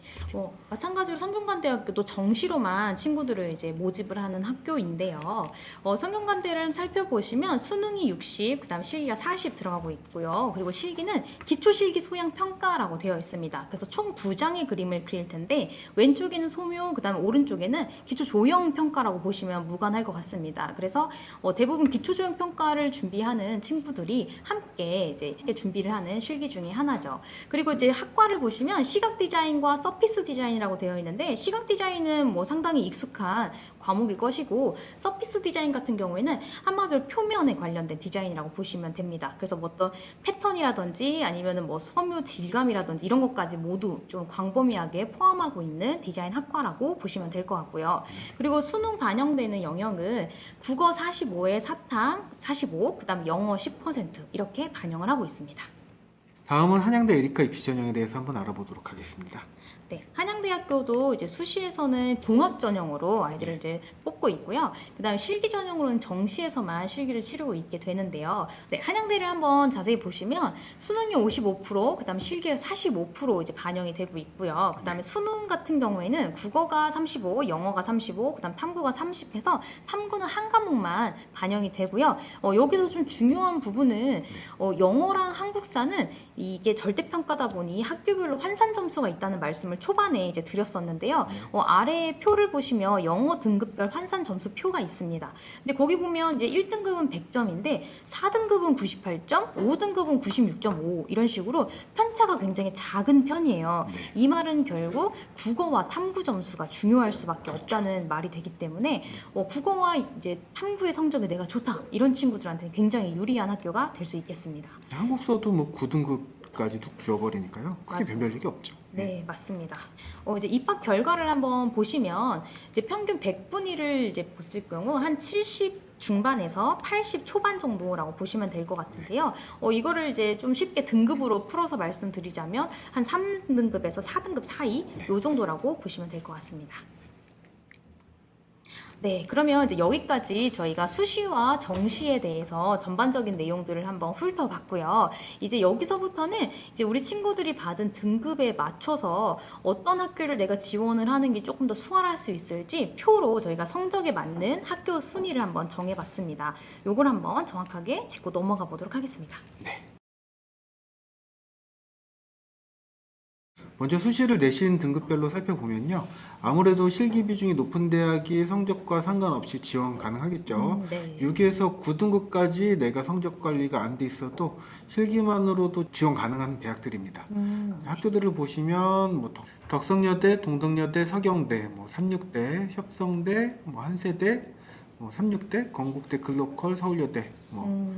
마찬가지로 성균관대학교도 정시로만 친구들을 이제 모집을 하는 학교인데요. 성균관대를 살펴보시면 수능이 60, 그다음 실기가 40 들어가고 있고요. 그리고 실기는 기초실기 소양 평가라고 되어 있습니다. 그래서 총 2장의 그림을 그릴 텐데 왼쪽에는 소묘, 그다음 오른쪽에는 기초 조형 평가라고 보시면 무관할 것 같습니다. 그래서 대부분 기초 조형 평가를 준비하는 친구들이 함께 이제 준비를 하는 실기 중에 하나죠. 그리고 이제 학과를 보시면 시각 디자인과 서피스 디자인이라고 되어 있는데 시각 디자인은 뭐 상당히 익숙한 과목일 것이고 서피스 디자인 같은 경우에는 한마디로 표면에 관련된 디자인이라고 보시면 됩니다. 그래서 뭐 어떤 패턴이라든지 아니면은 뭐 섬유 질감이라든지 이런 것까지 모두 좀 광범위하게 포함하고 있는 디자인 학과라고 보시면 될 것 같고요. 그리고 수능 반영되는 영역은 국어 45에 사탐 45, 그다음 영어 10% 이렇게 반영을 하고 있습니다. 다음은 한양대 에리카 입시 전형에 대해서 한번 알아보도록 하겠습니다. 네, 한양대학교도 이제 수시에서는 종합 전형으로 아이들을 이제 뽑고 있고요. 그다음에 실기 전형으로는 정시에서만 실기를 치르고 있게 되는데요. 네, 한양대를 한번 자세히 보시면 수능이 55%, 그다음에 실기가 45% 이제 반영이 되고 있고요. 그다음에 수능 같은 경우에는 국어가 35, 영어가 35, 그다음 탐구가 30 해서 탐구는 한 과목만 반영이 되고요. 여기서 좀 중요한 부분은 영어랑 한국사는 이게 절대평가다 보니 학교별로 환산 점수가 있다는 말씀을 초반에 이제 드렸었는데요. 아래 표를 보시면 영어 등급별 환산 점수 표가 있습니다. 근데 거기 보면 이제 1등급은 100점인데 4등급은 98점, 5등급은 96.5 이런 식으로 편차가 굉장히 작은 편이에요. 이 말은 결국 국어와 탐구 점수가 중요할 수밖에 없다는 말이 되기 때문에 국어와 이제 탐구의 성적이 내가 좋다 이런 친구들한테는 굉장히 유리한 학교가 될 수 있겠습니다. 한국서도 뭐 9등급까지도 줄어버리니까요. 크게 맞아요. 변별력이 없죠. 네, 맞습니다. 이제 입학 결과를 한번 보시면 이제 평균 100분위를 이제 봤을 경우 한 70 중반에서 80 초반 정도라고 보시면 될 것 같은데요. 이거를 이제 좀 쉽게 등급으로 풀어서 말씀드리자면 한 3등급에서 4등급 사이 요 정도라고 보시면 될 것 같습니다. 네, 그러면 이제 여기까지 저희가 수시와 정시에 대해서 전반적인 내용들을 한번 훑어봤고요. 이제 여기서부터는 이제 우리 친구들이 받은 등급에 맞춰서 어떤 학교를 내가 지원을 하는 게 조금 더 수월할 수 있을지 표로 저희가 성적에 맞는 학교 순위를 한번 정해봤습니다. 요걸 한번 정확하게 짚고 넘어가 보도록 하겠습니다. 먼저 수시를 내신 등급별로 살펴보면요. 아무래도 실기 비중이 높은 대학이 성적과 상관없이 지원 가능하겠죠. 네. 6에서 9등급까지 내가 성적 관리가 안 돼 있어도 실기만으로도 지원 가능한 대학들입니다. 학교들을 보시면 뭐 덕성여대, 동덕여대, 서경대, 뭐 삼육대, 협성대, 뭐 한세대, 뭐 삼육대, 건국대, 글로컬, 서울여대 뭐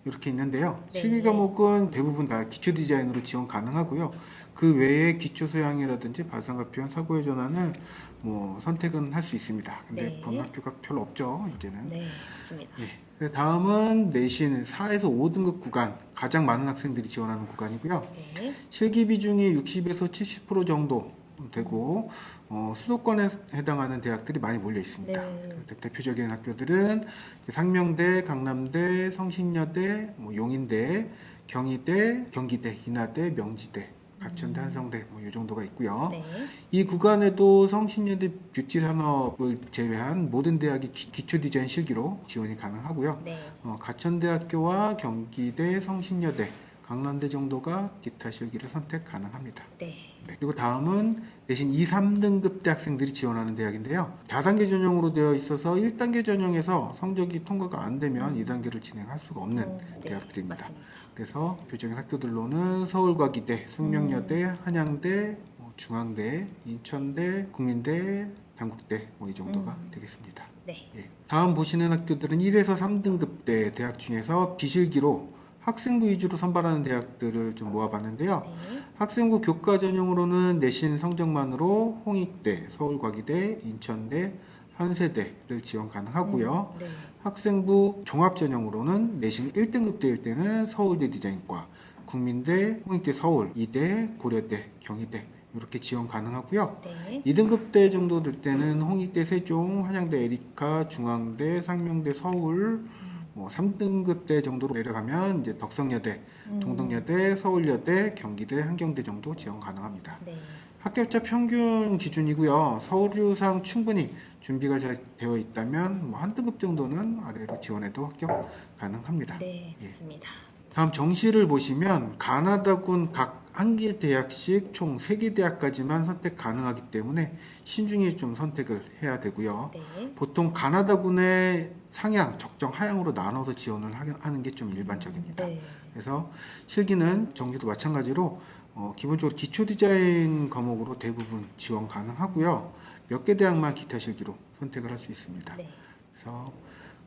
이렇게 있는데요. 네. 실기 과목은 대부분 다 기초 디자인으로 지원 가능하고요. 그 외에 기초 소양이라든지 발상과 표현, 사고의 전환을 뭐 선택은 할 수 있습니다. 근데 네. 본 학교가 별로 없죠, 이제는. 네, 맞습니다. 예. 다음은 내신 4에서 5등급 구간, 가장 많은 학생들이 지원하는 구간이고요. 네. 실기 비중이 60에서 70% 정도 되고 수도권에 해당하는 대학들이 많이 몰려 있습니다. 네. 대표적인 학교들은 상명대, 강남대, 성신여대, 뭐 용인대, 경희대, 경기대, 인하대, 명지대, 가천대, 한성대 뭐 이 정도가 있고요. 네. 이 구간에도 성신여대 뷰티 산업을 제외한 모든 대학이 기초 디자인 실기로 지원이 가능하고요. 네. 가천대학교와 경기대, 성신여대, 강남대 정도가 기타 실기를 선택 가능합니다. 네. 네, 그리고 다음은 내신 2, 3등급 대학생들이 지원하는 대학인데요. 다단계 전형으로 되어 있어서 1단계 전형에서 성적이 통과가 안 되면 2단계를 진행할 수가 없는 네, 대학들입니다. 맞습니다. 그래서 대표적인 학교들로는 서울과기대, 숙명여대, 한양대, 중앙대, 인천대, 국민대, 단국대 뭐 이 정도가 되겠습니다. 네. 예. 다음 보시는 학교들은 1에서 3등급대 대학 중에서 비실기로 학생부 위주로 선발하는 대학들을 좀 모아봤는데요. 네. 학생부 교과 전형으로는 내신 성적만으로 홍익대, 서울과기대, 인천대, 한세대를 지원 가능하고요. 네. 학생부 종합 전형으로는 내신 1등급대일 때는 서울대 디자인과, 국민대, 홍익대 서울, 이대, 고려대, 경희대 이렇게 지원 가능하고요. 네. 2등급대 정도 될 때는 홍익대 세종, 한양대 에리카, 중앙대, 상명대 서울, 뭐 3등급대 정도로 내려가면 이제 덕성여대, 동덕여대, 서울여대, 경기대, 한경대 정도 지원 가능합니다. 네. 합격자 평균 기준이고요. 서류상 충분히 준비가 잘 되어 있다면 뭐 한 등급 정도는 아래로 지원해도 합격 가능합니다. 네, 예. 맞습니다. 다음 정시를 보시면 가나다군 각 한 개 대학씩 총 3개 대학까지만 선택 가능하기 때문에 신중히 좀 선택을 해야 되고요. 네. 보통 가나다군의 상향, 적정, 하향으로 나눠서 지원을 하는 게 좀 일반적입니다. 네. 그래서 실기는 정시도 마찬가지로 기본적으로 기초 디자인 과목으로 대부분 지원 가능하고요. 몇 개 대학만 기타 실기로 선택을 할 수 있습니다. 네. 그래서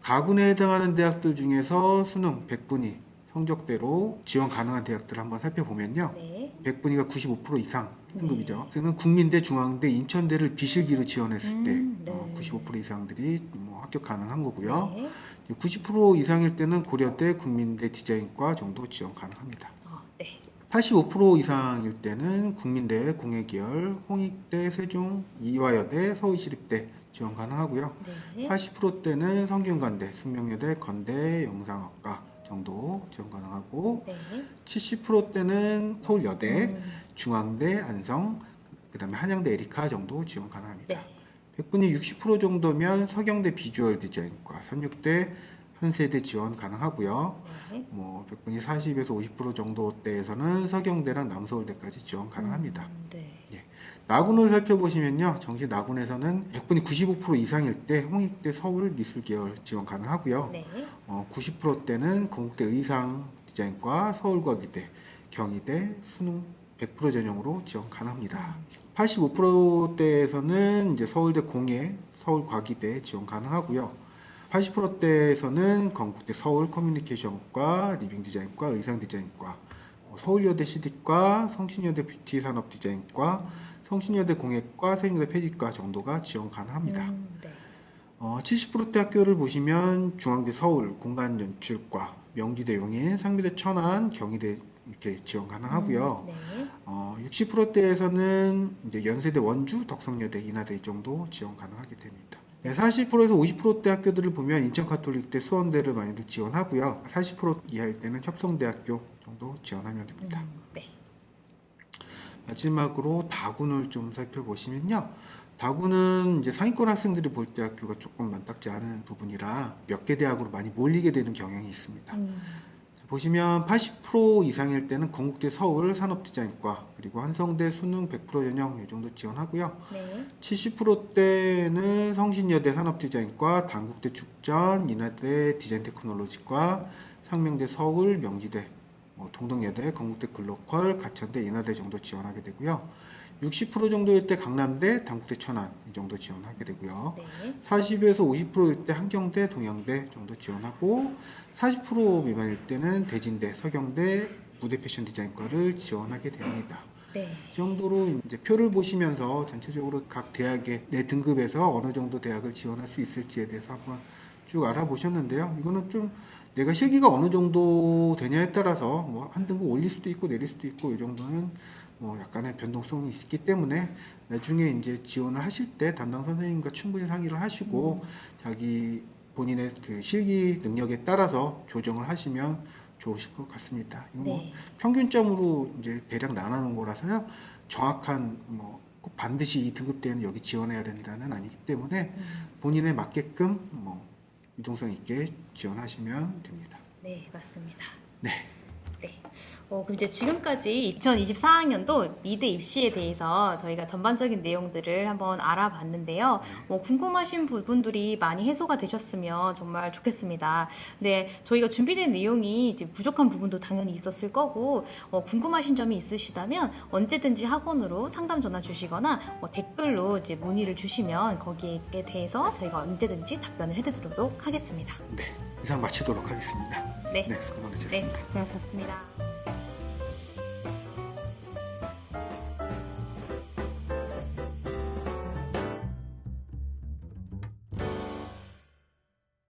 가군에 해당하는 대학들 중에서 수능 100분위 성적대로 지원 가능한 대학들을 한번 살펴보면요. 네. 100분위가 95% 이상 등급이죠. 그래서 국민대, 중앙대, 인천대를 비실기로 지원했을 때 네. 95% 이상들이 뭐 합격 가능한 거고요. 네. 90% 이상일 때는 고려대, 국민대 디자인과 정도 지원 가능합니다. 네. 85% 이상일 때는 국민대, 공예계열, 홍익대, 세종, 이화여대, 서울시립대 지원 가능하고요. 네. 80%대는 성균관대, 숙명여대, 건대, 영상학과 정도 지원 가능하고 네. 70%대는 서울여대, 중앙대, 안성, 그 다음에 한양대 에리카 정도 지원 가능합니다. 네. 100분위 60% 정도면 서경대 비주얼 디자인과, 36대 한 세대 지원 가능하고요. 네. 뭐 100분이 40에서 50% 정도대에서는 서경대랑 남서울대까지 지원 가능합니다. 네. 나군을 살펴보시면요. 정시 나군에서는 100분이 95% 이상일 때 홍익대 서울 미술계열 지원 가능하고요. 네. 90%대는 건국대 의상 디자인과 서울과기대, 경희대, 수능 100% 전형으로 지원 가능합니다. 85%대에서는 이제 서울대 공예, 서울과기대 지원 가능하고요. 80%대에서는 건국대 서울 커뮤니케이션과 리빙 디자인과 의상 디자인과, 서울여대 CD과 성신여대 뷰티 산업 디자인과, 성신여대 공예과, 세종대 폐지과 정도가 지원 가능합니다. 네. 70%대 학교를 보시면 중앙대 서울 공간연출과, 명지대 용인, 상미대 천안, 경희대 이렇게 지원 가능하고요. 네. 60%대에서는 이제 연세대 원주, 덕성여대, 인하대 이 정도 지원 가능하게 됩니다. 40%에서 50%대 학교들을 보면 인천가톨릭대, 수원대를 많이들 지원하고요. 40% 이하일 때는 협성대학교 정도 지원하면 됩니다. 네. 마지막으로 다군을 좀 살펴보시면요. 다군은 이제 상위권 학생들이 볼 때 학교가 조금 맞닥지 않은 부분이라 몇 개 대학으로 많이 몰리게 되는 경향이 있습니다. 보시면 80% 이상일 때는 건국대 서울 산업디자인과, 그리고 한성대 수능 100% 전형 이 정도 지원하고요. 네. 70%대는 성신여대 산업디자인과, 단국대 축전, 인하대 디자인테크놀로지과, 상명대 서울, 명지대, 동덕여대, 건국대 글로컬, 가천대, 인하대 정도 지원하게 되고요. 60% 정도일 때 강남대, 단국대 천안 이 정도 지원하게 되고요. 네. 40에서 50%일 때 한경대, 동양대 정도 지원하고, 40% 미만일 때는 대진대, 서경대, 무대 패션 디자인과를 지원하게 됩니다. 네. 이 정도로 이제 표를 보시면서 전체적으로 각 대학의 내 등급에서 어느 정도 대학을 지원할 수 있을지에 대해서 한번 쭉 알아보셨는데요. 이거는 좀 내가 실기가 어느 정도 되냐에 따라서 뭐 한 등급 올릴 수도 있고 내릴 수도 있고, 이 정도는 뭐 약간의 변동성이 있기 때문에 나중에 이제 지원을 하실 때 담당 선생님과 충분히 상의를 하시고 자기 본인의 그 실기 능력에 따라서 조정을 하시면 좋으실 것 같습니다. 이거 뭐 네. 평균점으로 이제 대략 나눠놓은 거라서요. 정확한 뭐 꼭 반드시 이 등급대는 여기 지원해야 된다는 아니기 때문에 본인에 맞게끔 뭐 유동성 있게 지원하시면 됩니다. 네, 맞습니다. 네. 네. 그럼 이제 지금까지 2024학년도 미대 입시에 대해서 저희가 전반적인 내용들을 한번 알아봤는데요. 궁금하신 부분들이 많이 해소가 되셨으면 정말 좋겠습니다. 네, 저희가 준비된 내용이 이제 부족한 부분도 당연히 있었을 거고, 궁금하신 점이 있으시다면 언제든지 학원으로 상담 전화 주시거나 댓글로 이제 문의를 주시면 거기에 대해서 저희가 언제든지 답변을 해드리도록 하겠습니다. 네. 이상 마치도록 하겠습니다. 네. 수고 네, 많으셨습니다. 고맙습니다.